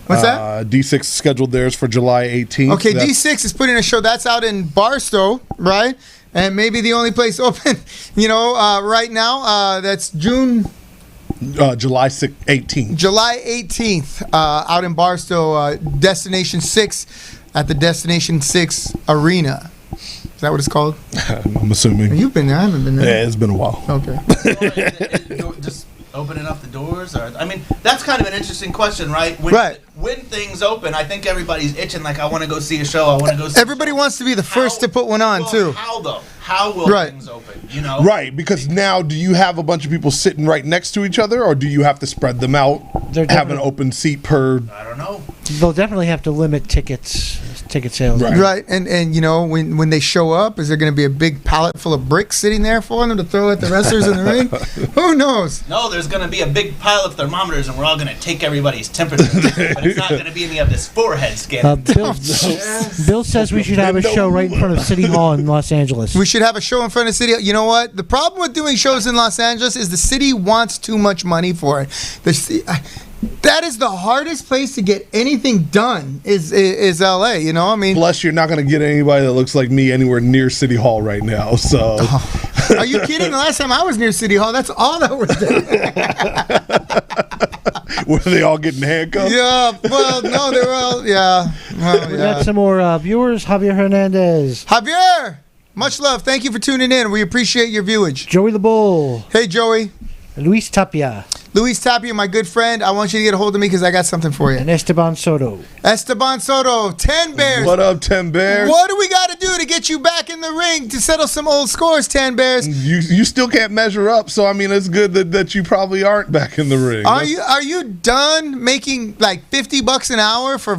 What's that? D6 scheduled theirs for July 18th. Okay, D6 is putting a show that's out in Barstow, right? And maybe the only place open, right now. That's July 18th. July 18th, out in Barstow, Destination 6 at the Destination 6 Arena. Is that what it's called? I'm assuming. You've been there. I haven't been there. Yeah, it's been a while. Okay. Just opening up the doors, or that's kind of an interesting question, right? When things open, I think everybody's itching. Like, I want to go see a show. I want to go. Everybody wants to be the first to put one on too. How though? How will things open? Right, because now, do you have a bunch of people sitting right next to each other, or do you have to spread them out? Have an open seat per. I don't know. They'll definitely have to limit ticket sales. Right. And when they show up, is there going to be a big pallet full of bricks sitting there for them to throw at the wrestlers in the ring? Who knows? No, there's going to be a big pile of thermometers, and we're all going to take everybody's temperature. But it's not going to be any of this forehead scanning. Bill says we should have a show right in front of City Hall in Los Angeles. We should have a show in front of City. You know what? The problem with doing shows in Los Angeles is the city wants too much money for it. That is the hardest place to get anything done is LA, Plus, you're not going to get anybody that looks like me anywhere near City Hall right now, so. Are you kidding? The last time I was near City Hall, that's all that was there. Were they all getting handcuffed? Yeah, well, no, they were all, yeah. Well, We got some more viewers. Javier Hernandez. Javier, much love. Thank you for tuning in. We appreciate your viewage. Joey the Bull. Hey, Joey. Luis Tapia. Luis Tapia, my good friend. I want you to get a hold of me because I got something for you. And Esteban Soto. Esteban Soto, 10 Bears. What up, 10 Bears? What do we got to do to get you back in the ring to settle some old scores, 10 Bears? You still can't measure up, so I mean it's good that you probably aren't back in the ring. Are you done making like $50 an hour for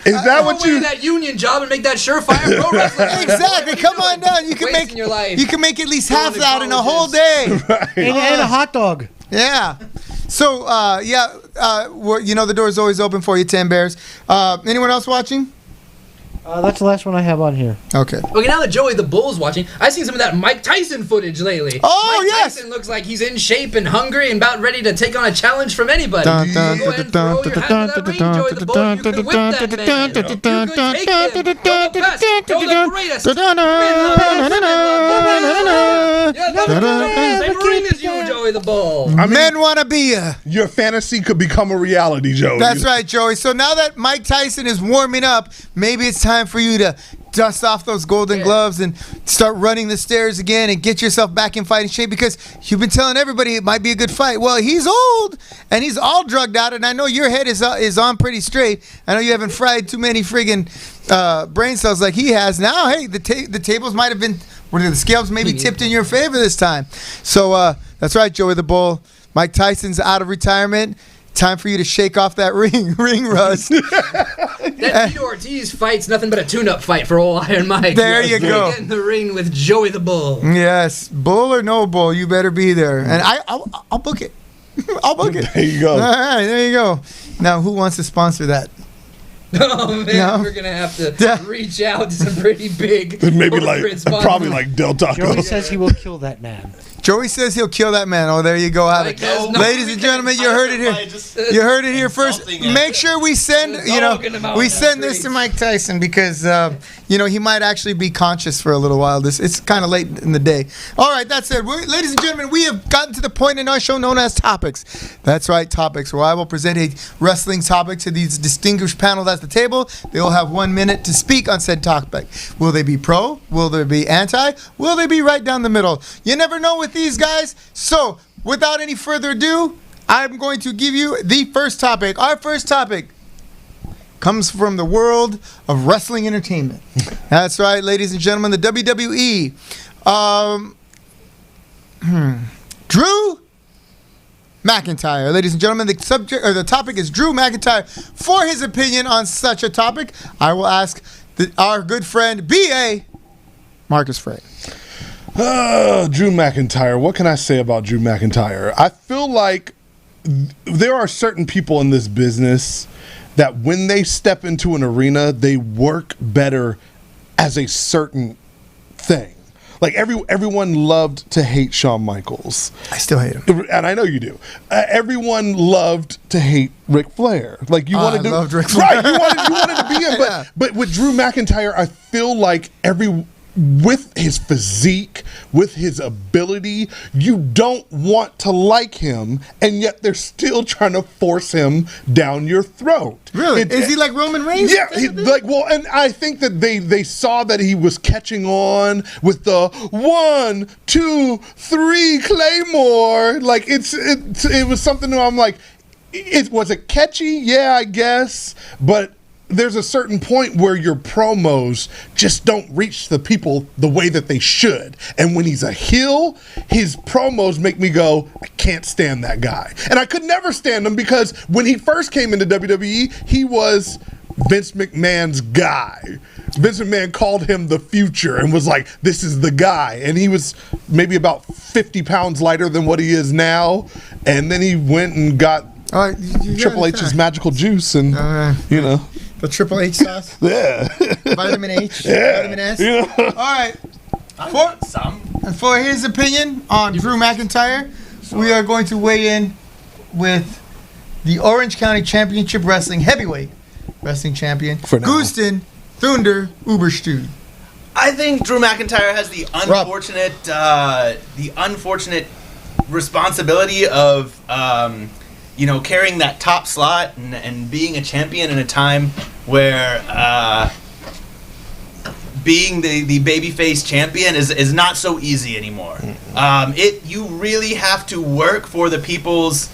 Is that what you? That union job and make that surefire pro wrestling? Exactly. Come on down. You can make your life. You can make at least half that in a whole day. And a hot dog. Yeah. So the door is always open for you, 10 Bears. Anyone else watching? That's the last one I have on here. Okay. Okay, now that Joey the Bull's watching, I've seen some of that Mike Tyson footage lately. Oh, Mike yes. Tyson looks like he's in shape and hungry and about ready to take on a challenge from anybody. Go ahead and throw your hat to that ring, Joey the Bull. You can whip that man. You could take him. Go the best. Go the greatest. Same ring as you, Joey the Bull. Men want to be you. Your fantasy could become a reality, Joey. That's right, Joey. So now that Mike Tyson is warming up, maybe it's time for you to dust off those golden gloves and start running the stairs again and get yourself back in fighting shape, because you've been telling everybody it might be a good fight. Well, he's old and he's all drugged out, and I know your head is on pretty straight. I know you haven't fried too many friggin' brain cells like he has. Now, hey, the tables might have been, the scales maybe tipped in your favor this time. So that's right, Joey the Bull. Mike Tyson's out of retirement. Time for you to shake off that ring rust. That Tito Ortiz fight's nothing but a tune-up fight for old Iron Mike. There you go. Get in the ring with Joey the Bull. Yes, bull or no bull, you better be there. And I'll book it. I'll book it. There you go. All right, there you go. Now, who wants to sponsor that? Oh man, we're gonna have to reach out to some pretty big, maybe probably sponsors. like Del Taco. Joey says he will kill that man. Joey says he'll kill that man. Oh, there you go. Have it. Ladies and gentlemen, you heard it here. You heard it here first. Make sure we send, this to Mike Tyson, because, he might actually be conscious for a little while. It's kind of late in the day. All right, that's it. Ladies and gentlemen, we have gotten to the point in our show known as Topics. That's right, Topics, where I will present a wrestling topic to these distinguished panels at the table. They will have 1 minute to speak on said topic. Will they be pro? Will they be anti? Will they be right down the middle? You never know with these guys. So, without any further ado, I'm going to give you the first topic. Our first topic comes from the world of wrestling entertainment. That's right, ladies and gentlemen, the WWE. Drew McIntyre. Ladies and gentlemen, the topic is Drew McIntyre. For his opinion on such a topic, I will ask our good friend B.A. Marcus Frey. Drew McIntyre. What can I say about Drew McIntyre? I feel like there are certain people in this business that when they step into an arena, they work better as a certain thing. Like everyone loved to hate Shawn Michaels. I still hate him. And I know you do. Everyone loved to hate Ric Flair. Like you wanted to, loved Ric Flair. right? You wanted to be him. But with Drew McIntyre, I feel like with his physique, with his ability, you don't want to like him, and yet they're still trying to force him down your throat. Really? Is he like Roman Reigns? Yeah, and I think that they saw that he was catching on with the 1, 2, 3 Claymore. Like it was something that I'm like, was it catchy? Yeah, I guess, but there's a certain point where your promos just don't reach the people the way that they should. And when he's a heel, his promos make me go, I can't stand that guy. And I could never stand him because when he first came into WWE, he was Vince McMahon's guy. Vince McMahon called him the future and was like, this is the guy. And he was maybe about 50 pounds lighter than what he is now. And then he went and got Triple H's magical juice and, you know. The Triple H sauce? Yeah. Vitamin H? Yeah. Vitamin S? Yeah. All right. For his opinion on Drew McIntyre, we are going to weigh in with the Orange County Championship Wrestling Heavyweight Wrestling Champion, Gusten Thunder Uberstüd. I think Drew McIntyre has the unfortunate responsibility of carrying that top slot and being a champion in a time where being the babyface champion is not so easy anymore. You really have to work for the people's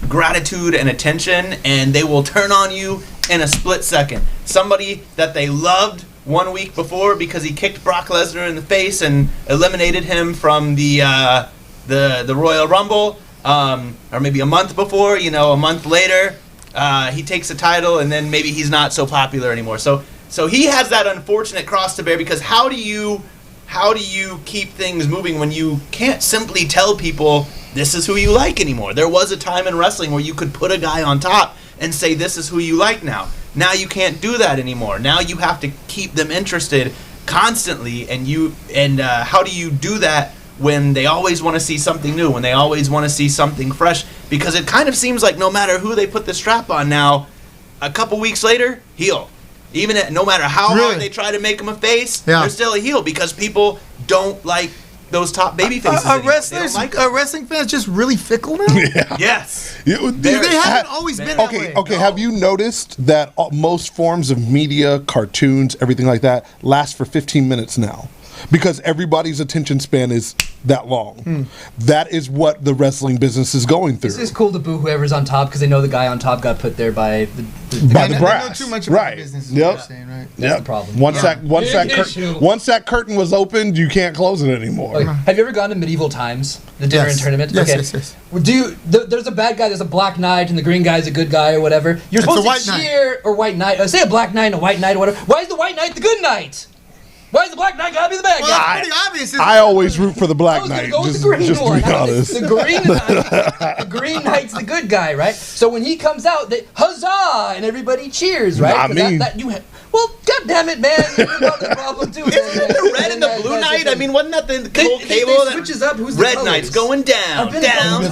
gratitude and attention, and they will turn on you in a split second. Somebody that they loved 1 week before because he kicked Brock Lesnar in the face and eliminated him from the Royal Rumble. Or maybe a month before, a month later, he takes a title, and then maybe he's not so popular anymore. So he has that unfortunate cross to bear, because how do you keep things moving when you can't simply tell people this is who you like anymore? There was a time in wrestling where you could put a guy on top and say this is who you like now. Now you can't do that anymore. Now you have to keep them interested constantly, and how do you do that when they always want to see something new, when they always want to see something fresh? Because it kind of seems like no matter who they put the strap on now, a couple weeks later, heel. No matter how hard they try to make him a face, they're still a heel because people don't like those top baby faces. Are wrestling fans just really fickle now? Yeah. Yes. They haven't always been that way. Okay, have you noticed that most forms of media, cartoons, everything like that, last for 15 minutes now? Because everybody's attention span is that long. That is what the wrestling business is going through. It's cool to boo whoever's on top because they know the guy on top got put there by the brass. They know too much about the business. Yep. Saying, right? That's the problem. Once that curtain was opened, you can't close it anymore. Okay. Have you ever gone to medieval times, the dinner and tournament? Yes. There's a bad guy, there's a black knight, and the green guy's a good guy or whatever. You're supposed to cheer or white knight. Say a black knight and a white knight or whatever. Why is the white knight the good knight? Why is the black knight gotta be the bad guy? That's pretty obvious. I always root for the black knight. Just to be honest. The green knight's the good guy, right? So when he comes out, huzzah, and everybody cheers, right? Not me. Well, goddammit, man, you're not the problem too. Isn't it the red and the blue knight? I mean, wasn't that the whole cable? They switches up. Who's the red knight's going down, down.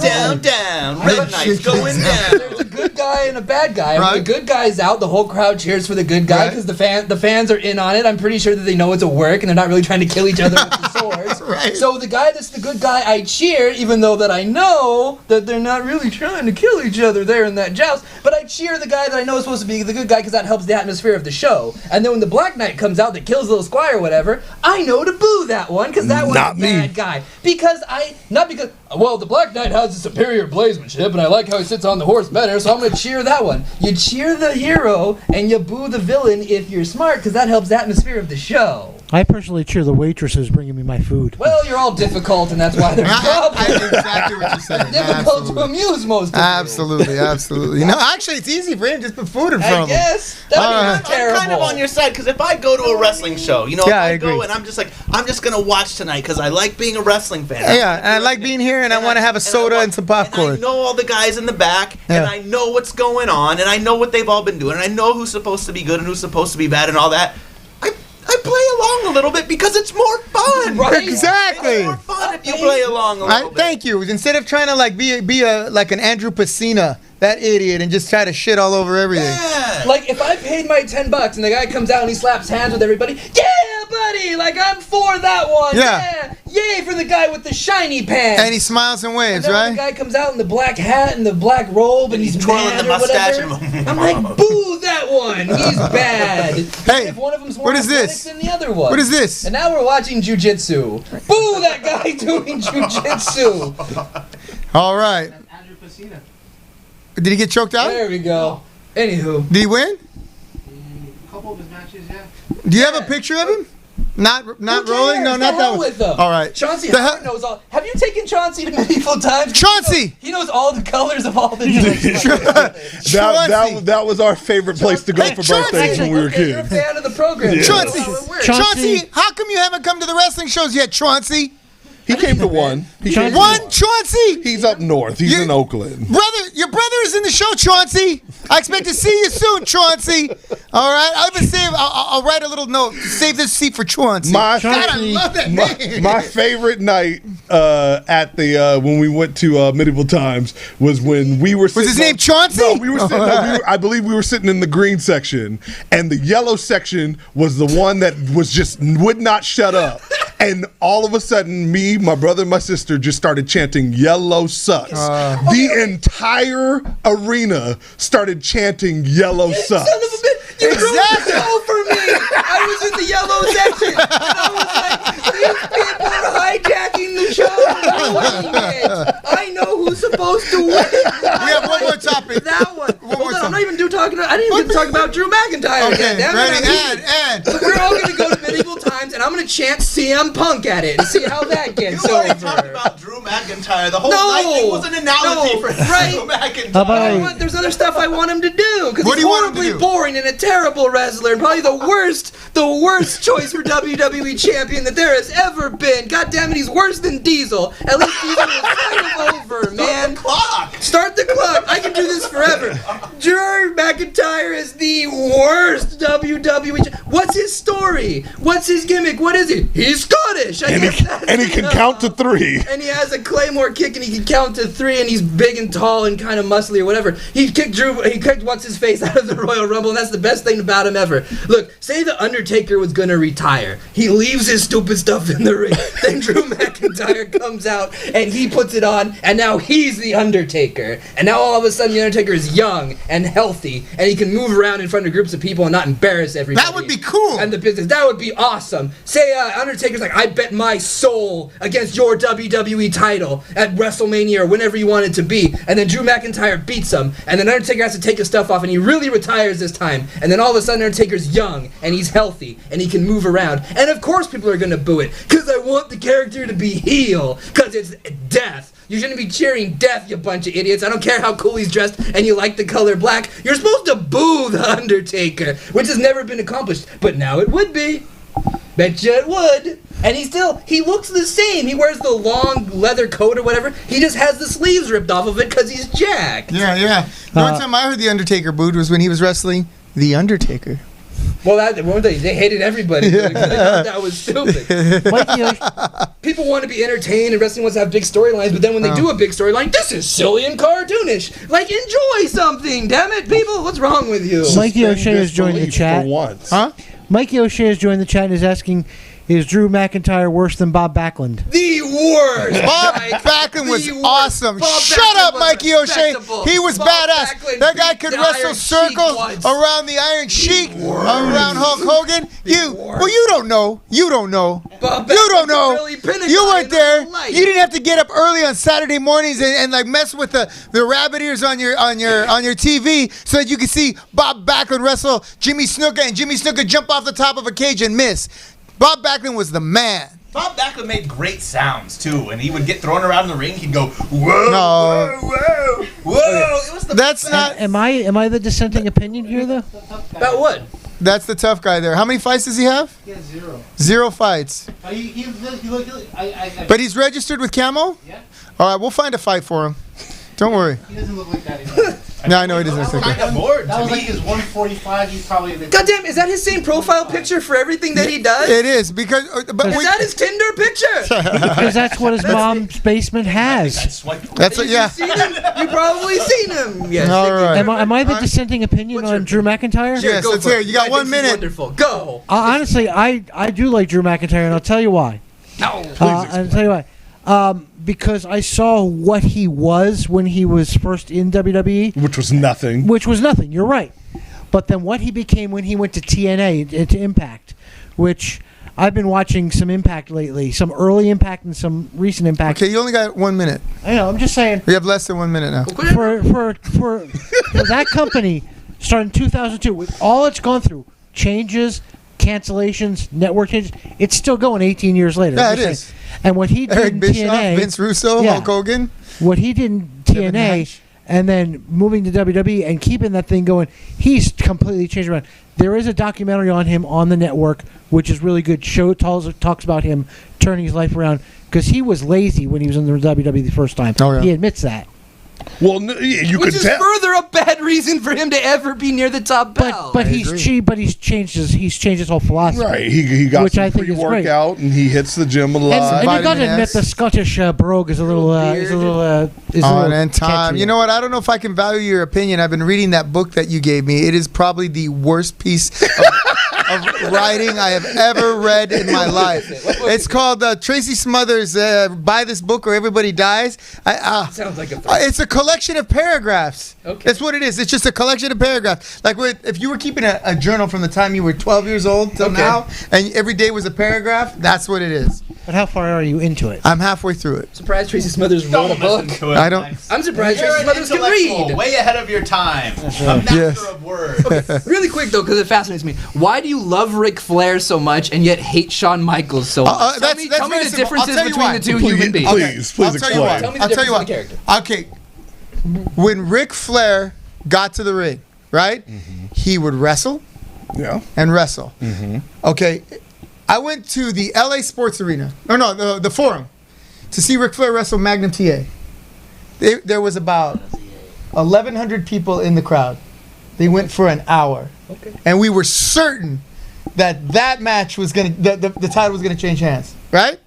Red knight's going down. There's a good guy and a bad guy. Right. When the good guy's out, the whole crowd cheers for the good guy because the fans are in on it. I'm pretty sure that they know it's a work and they're not really trying to kill each other with the swords. Right. So the guy that's the good guy, I cheer, even though that I know that they're not really trying to kill each other there in that joust. But I cheer the guy that I know is supposed to be the good guy because that helps the atmosphere of the show. And then when the Black Knight comes out that kills little Squire or whatever, I know to boo that one because that one's a bad guy. Not because the Black Knight has a superior blazemanship and I like how he sits on the horse better, so I'm going to cheer that one. You cheer the hero and you boo the villain if you're smart because that helps the atmosphere of the show. I personally cheer the waitresses bringing me my food. Well, you're all difficult, and that's why there's problems. I know exactly what you're saying. Difficult to amuse most of you. Absolutely. No, actually, it's easy for him. Just put food in front of him. Yes. That'd be terrible. I'm kind of on your side, because if I go to a wrestling show, if I go and I'm just going to watch tonight because I like being a wrestling fan. Yeah, and I like being here, and I want to have a soda and some popcorn. And I know all the guys in the back, and I know what's going on, and I know what they've all been doing, and I know who's supposed to be good and who's supposed to be bad and all that. I play along a little bit because it's more fun. Right. Exactly. It's more fun if you play along a little bit. Thank you. Instead of trying to like be like an Andrew Pacina, that idiot, and just try to shit all over everything. Yeah. Like, if I paid my $10 and the guy comes out and he slaps hands with everybody, yeah, buddy, like, I'm for that one. Yeah. Yay for the guy with the shiny pants. And he smiles and And waves, then when right? the guy comes out in the black hat and the black robe and he's twirling mad the or mustache whatever, and- I'm like, boo that one. He's bad. Hey, if one of them's more what is athletic this? than the other one. What is this? And now we're watching jujitsu. Boo that guy doing jujitsu. All right. That's Andrew Pacina. Did he get choked out? There we go. Anywho. Did he win? A couple of his matches, yeah. Do you have a picture of him? Not Who rolling? No, cares? not The that hell one. with them. All right. Chauncey The Howard hell- knows all. Have you taken Chauncey to medieval times? Chauncey! He knows all the colors of all the Chauncey! That was our favorite place to go Hey, for Chauncey! birthdays when we were Okay, you're a kids. fan of the program. Yeah. Chauncey! That's how it works. Chauncey, how come you haven't come to the wrestling shows yet, Chauncey? He came to one. He came to One, Chauncey! He's up north. He's You- in Oakland. Brother, your brother is in the show, Chauncey. I expect to see you soon, Chauncey. All right, I'll write a little note. Save this seat for Chauncey. My- God, I love that name. My favorite night at the when we went to medieval times was when we were. Was his name Chauncey? No, we were sitting. I believe we were sitting in the green section, and the yellow section was the one that was just would not shut up. And all of a sudden, me, my brother, and my sister just started chanting "Yellow sucks." The entire arena started chanting "Yellow sucks." Son of a bitch! You Exactly. ruined the show for me! I was in the yellow section, and I was like, these people are hijacking the show and ruining it! I know who's supposed to win! We have one more topic. That one! more Hold on, I'm topic. not even talking about, I didn't even talk about Drew McIntyre Okay, yet. Damn it, ready? I'm And. Look, we're all gonna go to medieval times, and I'm gonna chant CM Punk at it and see how that You gets already over. talked about Drew McIntyre. The whole No. night thing was an analogy No. for Right. Drew McIntyre. How about You know what? There's other stuff I want him to do because What he's do you want him to horribly do? boring and a terrible wrestler and probably the worst choice for WWE champion that there has ever been. God damn it, he's worse than Diesel. At least Diesel is kind of over, man. Clock. Start the clock. I can do this forever. Drew McIntyre is the worst WWE. What's his story? What's his gimmick? What is he? He's Scottish. I guess that's And he can enough. count to 3. And he has a Claymore kick, and he can count to 3, and he's big and tall and kind of muscly or whatever. He kicked what's his face out of the Royal Rumble, and that's the best thing about him ever. Look, say the Undertaker was gonna retire. He leaves his stupid stuff in the ring. Then Drew McIntyre comes out, and he puts it on, and now he's the Undertaker. And now all of a sudden, the Undertaker is young and healthy, and he can move around in front of groups of people and not embarrass everybody. That would be cool. And the business. That would be awesome. Say Undertaker's like, I bet my soul against your WWE title at WrestleMania or whenever you want it to be. And then Drew McIntyre beats him. And then Undertaker has to take his stuff off and he really retires this time. And then all of a sudden Undertaker's young and he's healthy and he can move around. And of course people are going to boo it. Because I want the character to be heel. Because it's death. You shouldn't be cheering death, you bunch of idiots. I don't care how cool he's dressed and you like the color black. You're supposed to boo the Undertaker, which has never been accomplished. But now it would be. Betcha it would. And he looks the same. He wears the long leather coat or whatever. He just has the sleeves ripped off of it because he's jacked. Yeah. The one time I heard the Undertaker booed was when he was wrestling the Undertaker. Well, they hated everybody. They thought that was stupid. Mikey, People want to be entertained and wrestling wants to have big storylines, but then when they do a big storyline, this is silly and cartoonish. Like, enjoy something, damn it, people. What's wrong with you? Mikey O'Shea has joined the Disbelief chat. For once. Huh? Mikey O'Shea has joined the chat and is asking, is Drew McIntyre worse than Bob Backlund? The worst. Bob Mike. Backlund was The worst. awesome. Bob Shut Backlund up, was Mikey O'Shea. respectable. He was Bob badass. Backlund That guy beat could the wrestle Iron Sheik circles once. around the Iron Sheik, around Hulk Hogan. Well, you don't know. You don't know. Bob You Backlund don't know. could really pin a You guy weren't in the there. light. You didn't have to get up early on Saturday mornings and like mess with the rabbit ears on your TV so that you could see Bob Backlund wrestle Jimmy Snuka and Jimmy Snuka jump off the top of a cage and miss. Bob Backlund was the man. Bob Backlund made great sounds too, and he would get thrown around in the ring. He'd go, whoa, No. whoa, whoa. It was the That's best. not. Am I the dissenting opinion here, though? About what? That's the tough guy there. How many fights does he have? He has 0. 0 fights. But he's registered with Camo? Yeah. All right, we'll find a fight for him. Don't worry. He doesn't look like that anymore. No, I know he doesn't look like Kind that. of bored That to was like me. his 145. He's probably the. Goddamn, is that his same profile picture for everything that he does? It is because, but Is that his Tinder picture? Because that's what his mom's basement has. that's it. Yeah. Seen him? You probably seen him. Yes. All right. Am I the dissenting opinion What's on Uh, your Drew McIntyre? Yes, Go let's for hear it. it. You got I 1 think he's minute. Wonderful. Go. Honestly, I do like Drew McIntyre, and I'll tell you why. No. I'll tell you why. Because I saw what he was when he was first in WWE, Which was nothing. which was nothing. You're right. But then what he became when he went to TNA, to Impact, which I've been watching some Impact lately, some early Impact and some recent Impact. Okay, you only got 1 minute. I know. I'm just saying. We have less than 1 minute now. For that company starting 2002 with all it's gone through, changes, cancellations, network changes, it's still going 18 years later. Yeah, I'm it just is. saying. And what he did Eric in Bischoff, TNA, Vince Russo, Yeah. Hulk Hogan. what he did in Kevin TNA, Nash. and then moving to WWE and keeping that thing going, he's completely changed around. There is a documentary on him on the network, which is really good. Show talks about him turning his life around because he was lazy when he was in the WWE the first time. Oh, yeah. He admits that. Well, you Which could is tell. further a bad reason for him to ever be near the top bell. But he's changed his whole philosophy. Right, he got Which some I think is great. pre-workout and he hits the gym a lot. And you got to Vitamin admit S. the Scottish brogue is a little is a little On and time. catchy. You know what? I don't know if I can value your opinion. I've been reading that book that you gave me. It is probably the worst piece of writing I have ever read in my life. It's called Tracy Smothers. Buy this book or everybody dies. Sounds like a It's a collection of paragraphs. Okay. That's what it is. It's just a collection of paragraphs. Like if you were keeping a journal from the time you were 12 years old till Okay. now, and every day was a paragraph, that's what it is. But how far are you into it? I'm halfway through it. Surprised Tracy Smothers wrote a Don't book. listen to it. I don't- Max. I'm surprised You're Tracy an Smothers can intellectual, read. way ahead of your time. A master Yes. of words. Really quick though, because it fascinates me. Why do you love Ric Flair so much and yet hate Shawn Michaels so much? Tell me very the simple. differences I'll tell you between why. the two Please, human beings. please. I'll tell you why. explain. Tell me the I'll tell you difference in why. the character. Okay. When Ric Flair got to the ring, right? He would wrestle Yeah. and wrestle. Okay. I went to the LA Sports Arena. Or no, the Forum to see Ric Flair wrestle Magnum TA. There was about 1,100 people in the crowd. They went for an hour. Okay. And we were certain that match was going to, the title was going to change hands, right?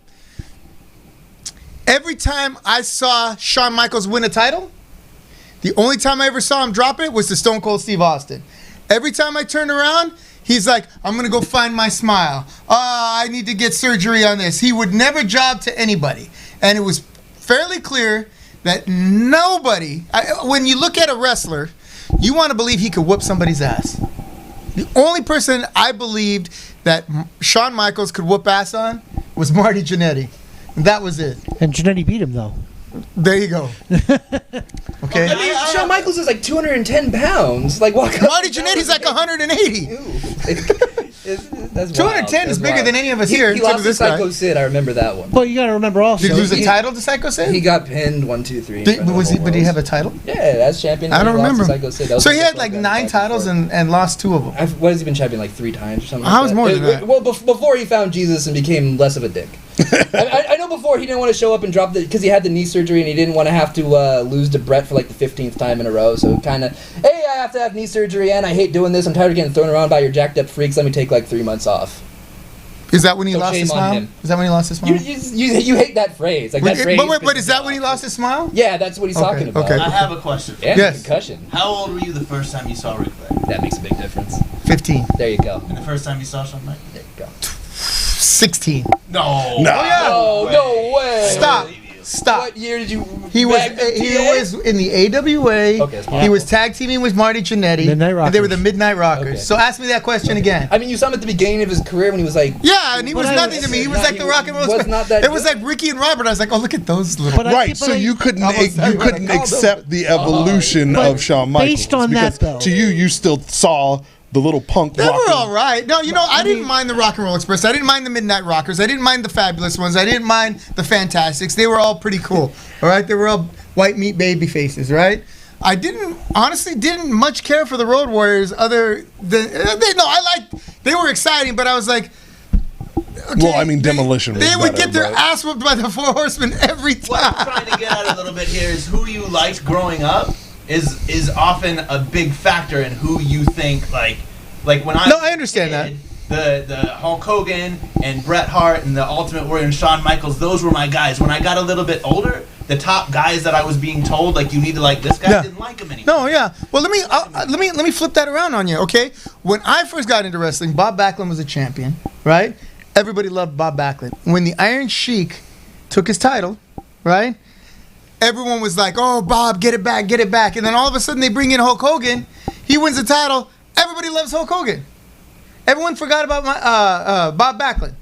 Every time I saw Shawn Michaels win a title, the only time I ever saw him drop it was to Stone Cold Steve Austin. Every time I turned around, he's like, I'm going to go find my smile. I need to get surgery on this. He would never job to anybody. And it was fairly clear that nobody, when you look at a wrestler, you want to believe he could whoop somebody's ass. The only person I believed that Shawn Michaels could whoop ass on was Marty Jannetty. And that was it. And Jannetty beat him though. There you go. Okay. I mean, Shawn Michaels is like 210 pounds. Like, walk up. Marty Jannetty's like 180. That's 210 is bigger than any of us here. He except lost for to this guy. Psycho Sid. I remember that one. But you got to remember also. Did he lose the he- title to Psycho Sid? He got pinned 1, 2, 3. in front of the But whole did he have a world. title? Yeah, as champion. I don't he lost to remember. Psycho Sid. That was So the he had first like one 9 back titles before. and lost 2 of them. What has he been champion like 3 times or something? I like was that? more than that. Well, before he found Jesus and became less of a dick. I know before he didn't want to show up and drop because he had the knee surgery and he didn't want to have to lose to Brett for like the 15th time in a row. So kind of, hey, I have to have knee surgery and I hate doing this. I'm tired of getting thrown around by your jacked up freaks. Let me take like 3 months off. Is that when he So lost his shame on smile? him. Is that when he lost his smile? You hate that phrase. Like that phrase. But is that when he lost his smile? Yeah, that's what he's Okay, talking about. okay. I have a question. And Yes. concussion. How old were you the first time you saw Ric Flair? That makes a big difference. 15. There you go. And the first time you saw Shawn Michaels? There you go. 16. No. No. Oh, no way. Stop. Stop. What year did you? He was back to he TA? was in the AWA. Okay, that's He possible. was tag teaming with Marty Jannetty. Midnight And they were Rockers. the Midnight Rockers. Okay. So ask me that question again. I mean, you saw him at the beginning of his career when he was like. Yeah, and he was But I- nothing to me. He was Not- like the rock and roll. was not that It was good. like Ricky and Robert. I was like, oh, look at those little. But I- Right, so you couldn't Almost you everyone couldn't I called accept the evolution But of Shawn Michaels. based on that, because though- to you still saw the little punk They were rocker. all right. No, you know, I didn't mind the Rock and Roll Express. I didn't mind the Midnight Rockers. I didn't mind the Fabulous Ones. I didn't mind the Fantastics. They were all pretty cool. All right, they were all white meat baby faces, right? I honestly didn't much care for the Road Warriors other than they were exciting, but I was like, okay, Well, I mean, Demolition was They would better, get their but- ass whooped by the Four Horsemen every What I'm time. trying to get at a little bit here is who you liked growing up is often a big factor in who you think like when I No, I understand that. The Hulk Hogan and Bret Hart and the Ultimate Warrior and Shawn Michaels, those were my guys. When I got a little bit older, the top guys that I was being told like you need to like this guy, didn't like him anymore. No, yeah. Well, let me flip that around on you, okay? When I first got into wrestling, Bob Backlund was a champion, right? Everybody loved Bob Backlund. When the Iron Sheik took his title, right? Everyone was like, "Oh, Bob, get it back, get it back." And then all of a sudden they bring in Hulk Hogan. He wins the title. Everybody loves Hulk Hogan. Everyone forgot about Bob Backlund.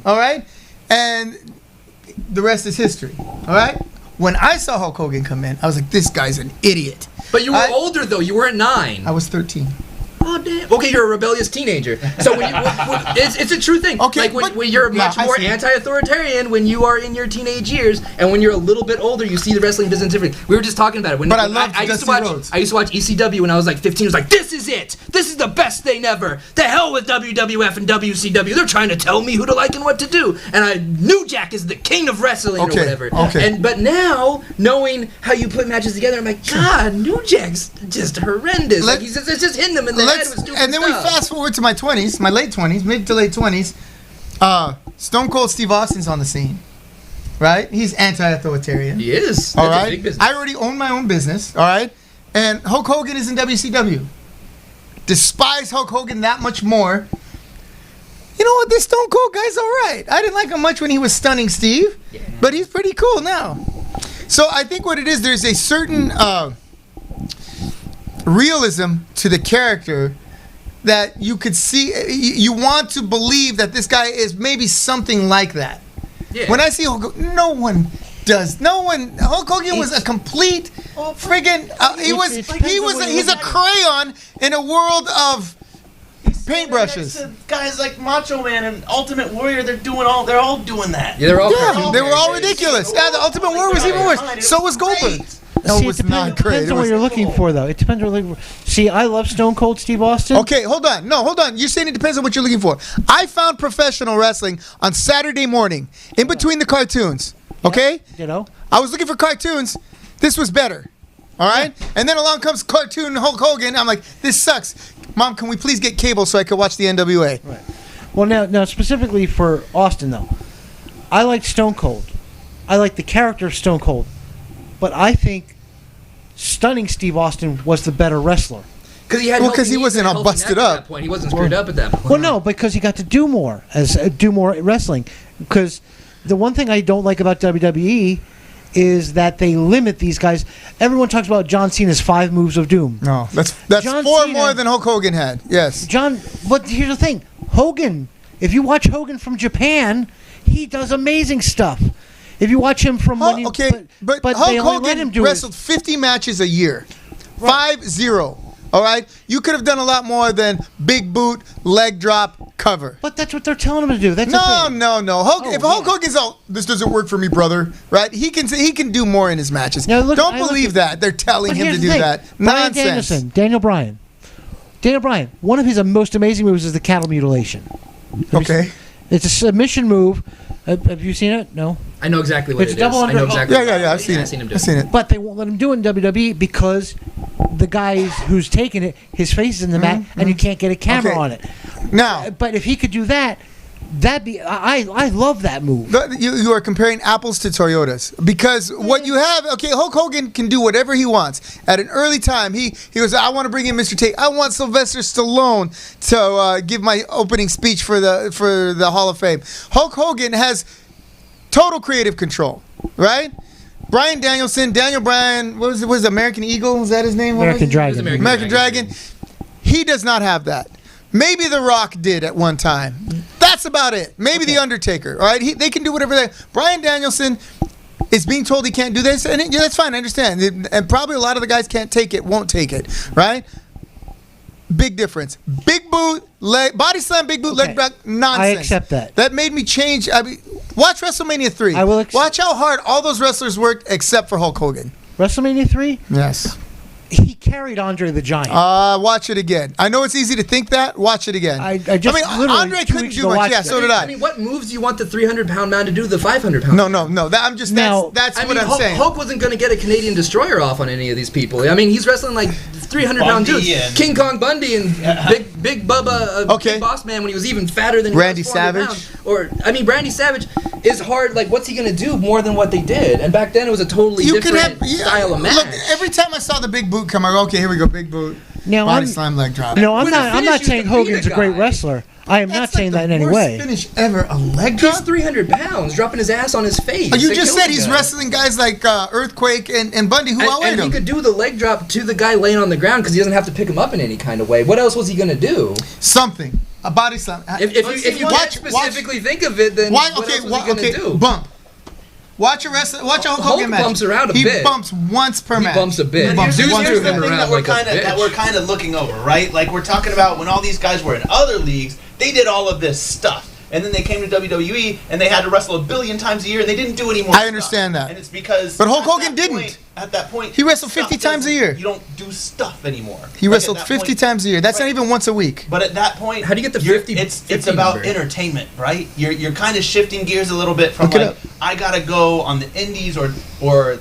All right? And the rest is history. All right? When I saw Hulk Hogan come in, I was like, this guy's an idiot. But you were older, though. You weren't 9. I was 13. Oh, damn. Okay, you're a rebellious teenager. So when it's a true thing. Okay, like when you're much more anti-authoritarian when you are in your teenage years, and when you're a little bit older, you see the wrestling business differently. We were just talking about it. I used to watch ECW when I was like 15. I was like, this is it. This is the best thing ever. The hell with WWF and WCW. They're trying to tell me who to like and what to do. And New Jack is the king of wrestling or whatever. Okay. But now, knowing how you put matches together, I'm like, God, New Jack's just horrendous. Like it's just hitting them in the head with stupid and then stuff. we fast forward to my 20s, my late 20s, mid to late 20s. Stone Cold Steve Austin's on the scene, right? He's anti-authoritarian. He is. All That's a right. big business. I already own my own business. All right. And Hulk Hogan is in WCW. Despise Hulk Hogan that much more. You know what? This Stone Cold guy's all right. I didn't like him much when he was stunning Steve, but he's pretty cool now. So I think what it is, there's a certain realism to the character that you could see. You want to believe that this guy is maybe something like that. Yeah. When I see Hulk Hogan, no one does. No one. Hulk Hogan was a complete friggin'. He's a crayon in a world of paintbrushes. Guys like Macho Man and Ultimate Warrior, they're all doing that. Yeah, they're all They were all ridiculous. Yeah, the Ultimate Warrior was even worse. So was Goldberg. No, See, it was it not great. depends on what you're looking for, though. It depends on what you're looking for. See, I love Stone Cold Steve Austin. Okay, hold on. No, hold on. You're saying it depends on what you're looking for. I found professional wrestling on Saturday morning, in between the cartoons. Okay? You know? I was looking for cartoons. This was better. All right? And then along comes cartoon Hulk Hogan. I'm like, this sucks. Mom, can we please get cable so I can watch the NWA? Right. Well, now specifically for Austin, though, I like Stone Cold. I like the character of Stone Cold. But I think stunning Steve Austin was the better wrestler. Because he wasn't all busted up. At that point. He wasn't screwed up at that point. Well, no, because he got to do more wrestling. Because the one thing I don't like about WWE is that they limit these guys. Everyone talks about John Cena's 5 moves of doom. No, that's John 4 Cena- more than Hulk Hogan had. Yes. But here's the thing. Hogan, if you watch Hogan from Japan, he does amazing stuff. If you watch him from when he... but they Hulk only let Hogan him do wrestled 50 matches a year. 5-0. All right? You could have done a lot more than big boot, leg drop, cover. But that's what they're telling him to do. That's No. If Hulk yeah. Hogan's all, this doesn't work for me, brother, right? He can do more in his matches. Now, look, Don't I look believe at- that. They're telling But him to here's do the thing. that. Bryan Nonsense. Danielson, Daniel Bryan, one of his most amazing moves is the cattle mutilation. Okay. It's a submission move. Have you seen it? No. I know exactly what It's it is. double I know under- exactly. Yeah. I've seen it. do I've seen it. But they won't let him do it in WWE because the guy who's taking it, his face is in the mat, and you can't get a camera Okay. on it. Now, But if he could do that, I love that move. you are comparing apples to Toyotas because what you have, Hulk Hogan can do whatever he wants. At an early time, he goes, I want to bring in Mr. Tate. I want Sylvester Stallone to give my opening speech for the Hall of Fame. Hulk Hogan has total creative control, right? Bryan Danielson, Daniel Bryan, what was it, American Eagle? Was that his name? American Dragon. American Dragon. He does not have that. Maybe The Rock did at one time. That's about it. Maybe The Undertaker. All right, they can do whatever they. Bryan Danielson is being told he can't do this, and that's fine. I understand, and probably a lot of the guys can't take it, won't take it. Right? Big difference. Big boot, leg, body slam, big boot, leg back. Nonsense. I accept that. That made me change. Watch WrestleMania 3. I will watch how hard all those wrestlers worked, except for Hulk Hogan. WrestleMania 3? Yes. He carried Andre the Giant. Watch it again. I know it's easy to think that. Watch it again. I just literally Andre 2 couldn't weeks do ago much. watched Yeah, it. so did I. I mean, what moves do you want the 300-pound man to do to the 500-pound? No. That's what I'm saying. Hulk wasn't going to get a Canadian destroyer off on any of these people. I mean, he's wrestling like 300-pound Bundy dudes. and- King Kong Bundy and Big Bubba, Okay. Big Boss Man when he was even fatter than Randy he was 400 Savage. pounds. Randy Savage is hard. Like, what's he going to do more than what they did? And back then, it was a totally different style of match. Look, every time I saw the big boot come, I go, okay, here we go, big boot. Now, Body I'm- slam, leg drop. No, I'm With a not. I'm finish, not you saying can beat Hogan's a a great guy. wrestler. I am not That's saying like that in the any worst way. finish ever, a leg He's drop. 300 pounds, dropping his ass on his face. You That just killed said the he's guy. wrestling guys like Earthquake and Bundy, who outweighed And he him. could do the leg drop to the guy laying on the ground because he doesn't have to pick him up in any kind of way. What else was he going to do? Something. A body slam. If you can't specifically think of it, then what else was he going to do? Bump. Watch a wrestler. Watch a Hulk Hulk Hogan match. bumps around a he bit. bumps once per match. bumps a bit. He bumps Zeus once threw per him match. around that we're like a kind of bitch. that we're kind of looking over, right? Like we're talking about when all these guys were in other leagues, they did all of this stuff. And then they came to WWE and they had to wrestle a billion times a year and they didn't do any more I stuff. understand that. And it's because But Hulk at Hogan that didn't. point- at that point, He wrestled stuff 50 times a doesn't- year. You don't do stuff anymore. He Like, wrestled at that 50 point- times a year. That's not even once a week. But at that point, How do you get the you're- 50 It's 50 about number? entertainment, right? You're kind of shifting gears a little bit from Look it like up. I gotta go on the indies or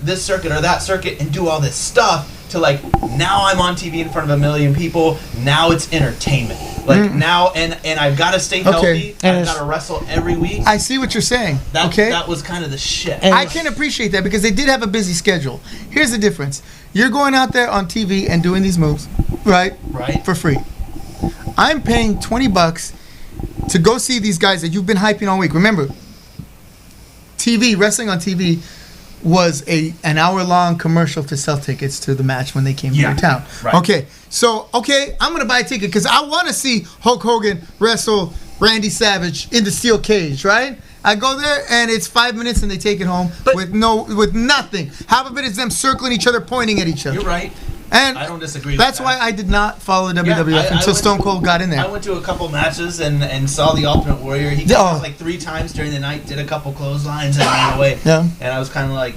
this circuit or that circuit and do all this stuff to like now I'm on TV in front of a million people. Now it's entertainment. Like now and I've got to stay healthy. And I've it's- got to wrestle every week. I see what you're saying. That okay. that was kind of the shit. And- I can appreciate that because they did have a busy schedule. Here's the difference. You're going out there on TV and doing these moves, right? Right. For free. I'm paying $20 to go see these guys that you've been hyping all week. Remember, wrestling on TV was an hour-long commercial to sell tickets to the match when they came to your town. Right. Okay, so, I'm going to buy a ticket because I want to see Hulk Hogan wrestle Randy Savage in the steel cage, right? I go there and it's 5 minutes and they take it home with nothing. Half of it is them circling each other, pointing at each other. You're right. And I don't disagree with that's that. why I did not follow WWF I until went- Stone Cold got in there. I went to a couple matches and saw the Ultimate Warrior. He came Oh. out like 3 times during the night, did a couple clotheslines and ran away. Yeah. And I was kind of like,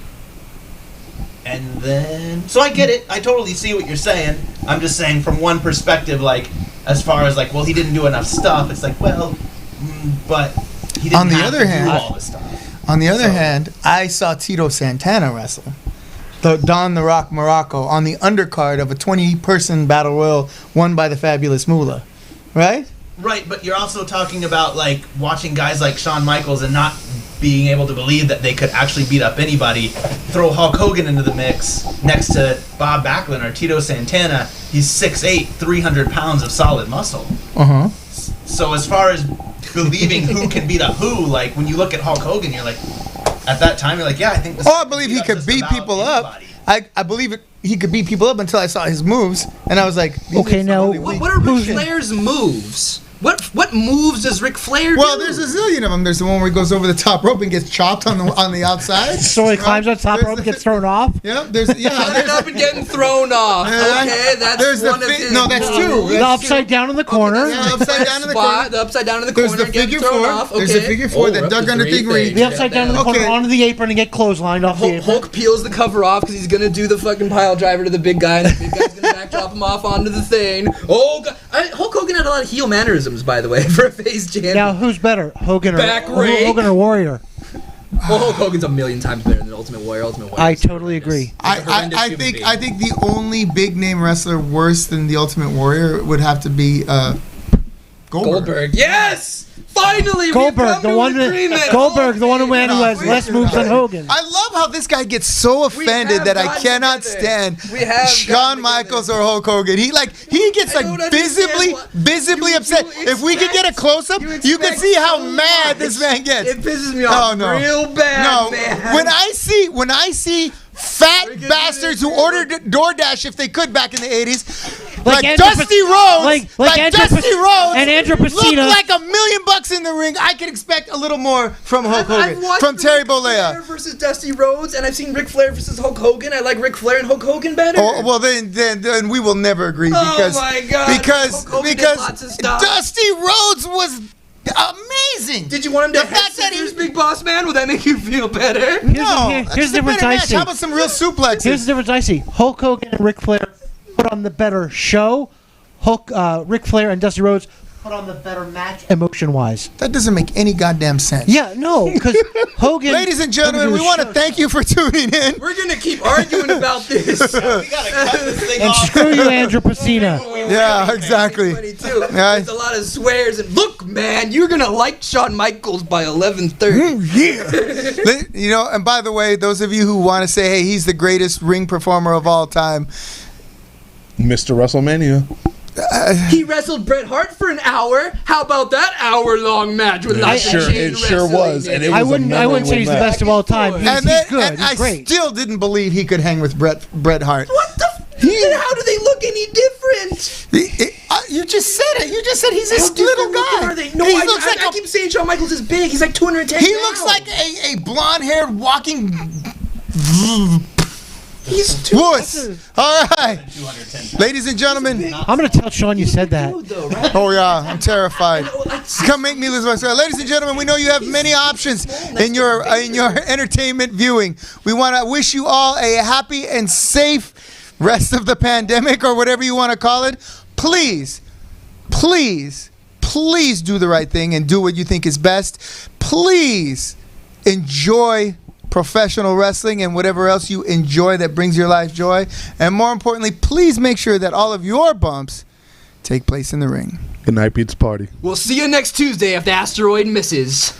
and then so I get it. I totally see what you're saying. I'm just saying from one perspective, like as far as like, well, he didn't do enough stuff. It's like, well, but he didn't On the have other to hand- do all this stuff. On the other hand, I saw Tito Santana wrestle. Don the Rock Morocco on the undercard of a 20-person battle royal won by the Fabulous Moolah. Right? Right, but you're also talking about like watching guys like Shawn Michaels and not being able to believe that they could actually beat up anybody. Throw Hulk Hogan into the mix next to Bob Backlund or Tito Santana. He's 6'8", 300 pounds of solid muscle. Uh-huh. So as far as believing who can beat up who, like when you look at Hulk Hogan, you're like, at that time, you're like, yeah, I think this. Oh, I believe he up could just beat about people up. anybody. I believe he could beat people up until I saw his moves, and I was like, these Okay, are now- really What, weak. what are Ric Who's- Flair's moves? What moves does Ric Flair Well, do? there's a zillion of them. There's the one where he goes over the top rope and gets chopped on the outside. So he climbs on top There's rope, the- gets thrown off. Yeah, there's Running up and getting thrown off. Okay, that's there's the one of his no, that's two. moves. The upside down in the corner. Yeah, upside down in the Spot, corner. the upside down in the There's corner the and getting figure thrown four. off. Okay. There's the figure four that we're up dug to under 3 Big Reed. things. The upside down in the corner Okay. onto the apron and get clotheslined off the apron. Hulk peels the cover off because he's gonna do the fucking pile driver to the big guy, and the big guy's gonna backdrop him off onto the thing. Oh, God. Hulk Hogan had a lot of heel mannerisms, by the way, for a face champion. Now, who's better, Hogan Back or rake. Hogan or Warrior? Well, Hulk Hogan's a million times better than Ultimate Warrior. Ultimate Warrior. I is totally horrendous. agree. He's a horrendous human being. I think the only big name wrestler worse than the Ultimate Warrior would have to be Goldberg. Yes! Finally, Goldberg, the one who has less moves than Hogan. I love how this guy gets so offended have that I gotten cannot together. stand We have Shawn gotten Michaels together. or Hulk Hogan. He gets I don't like understand visibly you upset. If we could get a close up, you can expect see how so mad much. this man gets. It pisses me off real bad, No, man. when I see fat bastards who ordered DoorDash if they could back in the 80s, like Andrew Dusty Pas- Rhodes, like Andrew Dusty Pas- Rhodes, and Andrew look Pacino. like $1 million in the ring. I could expect a little more from Hulk I've Hogan, watched from Terry Ric Flair Bollea. versus Dusty Rhodes, and I've seen Ric Flair versus Hulk Hogan. I like Ric Flair and Hulk Hogan better. Oh, well, then we will never agree Oh because my God, because Hulk Hogan did because lots of stuff. Dusty Rhodes was amazing. Did you want him to The head fact that he- scissors, Big Boss Man? Would that make you feel better? No, here's that's the just a difference better I match. see. How about some real suplexes? Here's the difference I see. Hulk Hogan and Ric Flair put on the better show. Hulk, Ric Flair, and Dusty Rhodes put on the better match emotion-wise. That doesn't make any goddamn sense. Yeah, no, because Hogan... Ladies and gentlemen, we want to thank you for tuning in. We're gonna keep arguing about this. We gotta cut this thing And off. screw you, Andrew Pacina. Yeah, exactly. 22. There's a lot of swears and look, man, you're gonna like Shawn Michaels by 11:30. You know, and by the way, those of you who want to say, hey, he's the greatest ring performer of all time, Mr. WrestleMania. He wrestled Bret Hart for an hour. How about that hour-long match with It sure was, and it was I wouldn't say he's the best of all time. He's and good. And He's I great. still didn't believe he could hang with Bret Hart. What the? Then how do they look any different? You just said it. You just said he's this little guy. Are they? No, He I looks like I keep saying Shawn Michaels is big. He's like 210 He pounds. looks like a blonde-haired walking He's too. wuss. All right, ladies and gentlemen. I'm going to tell Sean you said that. Though, right? Oh yeah, I'm terrified. Come make me lose my stride. Ladies and gentlemen, we know you have many options in your entertainment viewing. We want to wish you all a happy and safe rest of the pandemic, or whatever you want to call it. Please do the right thing and do what you think is best. Please enjoy professional wrestling and whatever else you enjoy that brings your life joy. And more importantly, please make sure that all of your bumps take place in the ring. Good night, Pizza Party. We'll see you next Tuesday if the asteroid misses.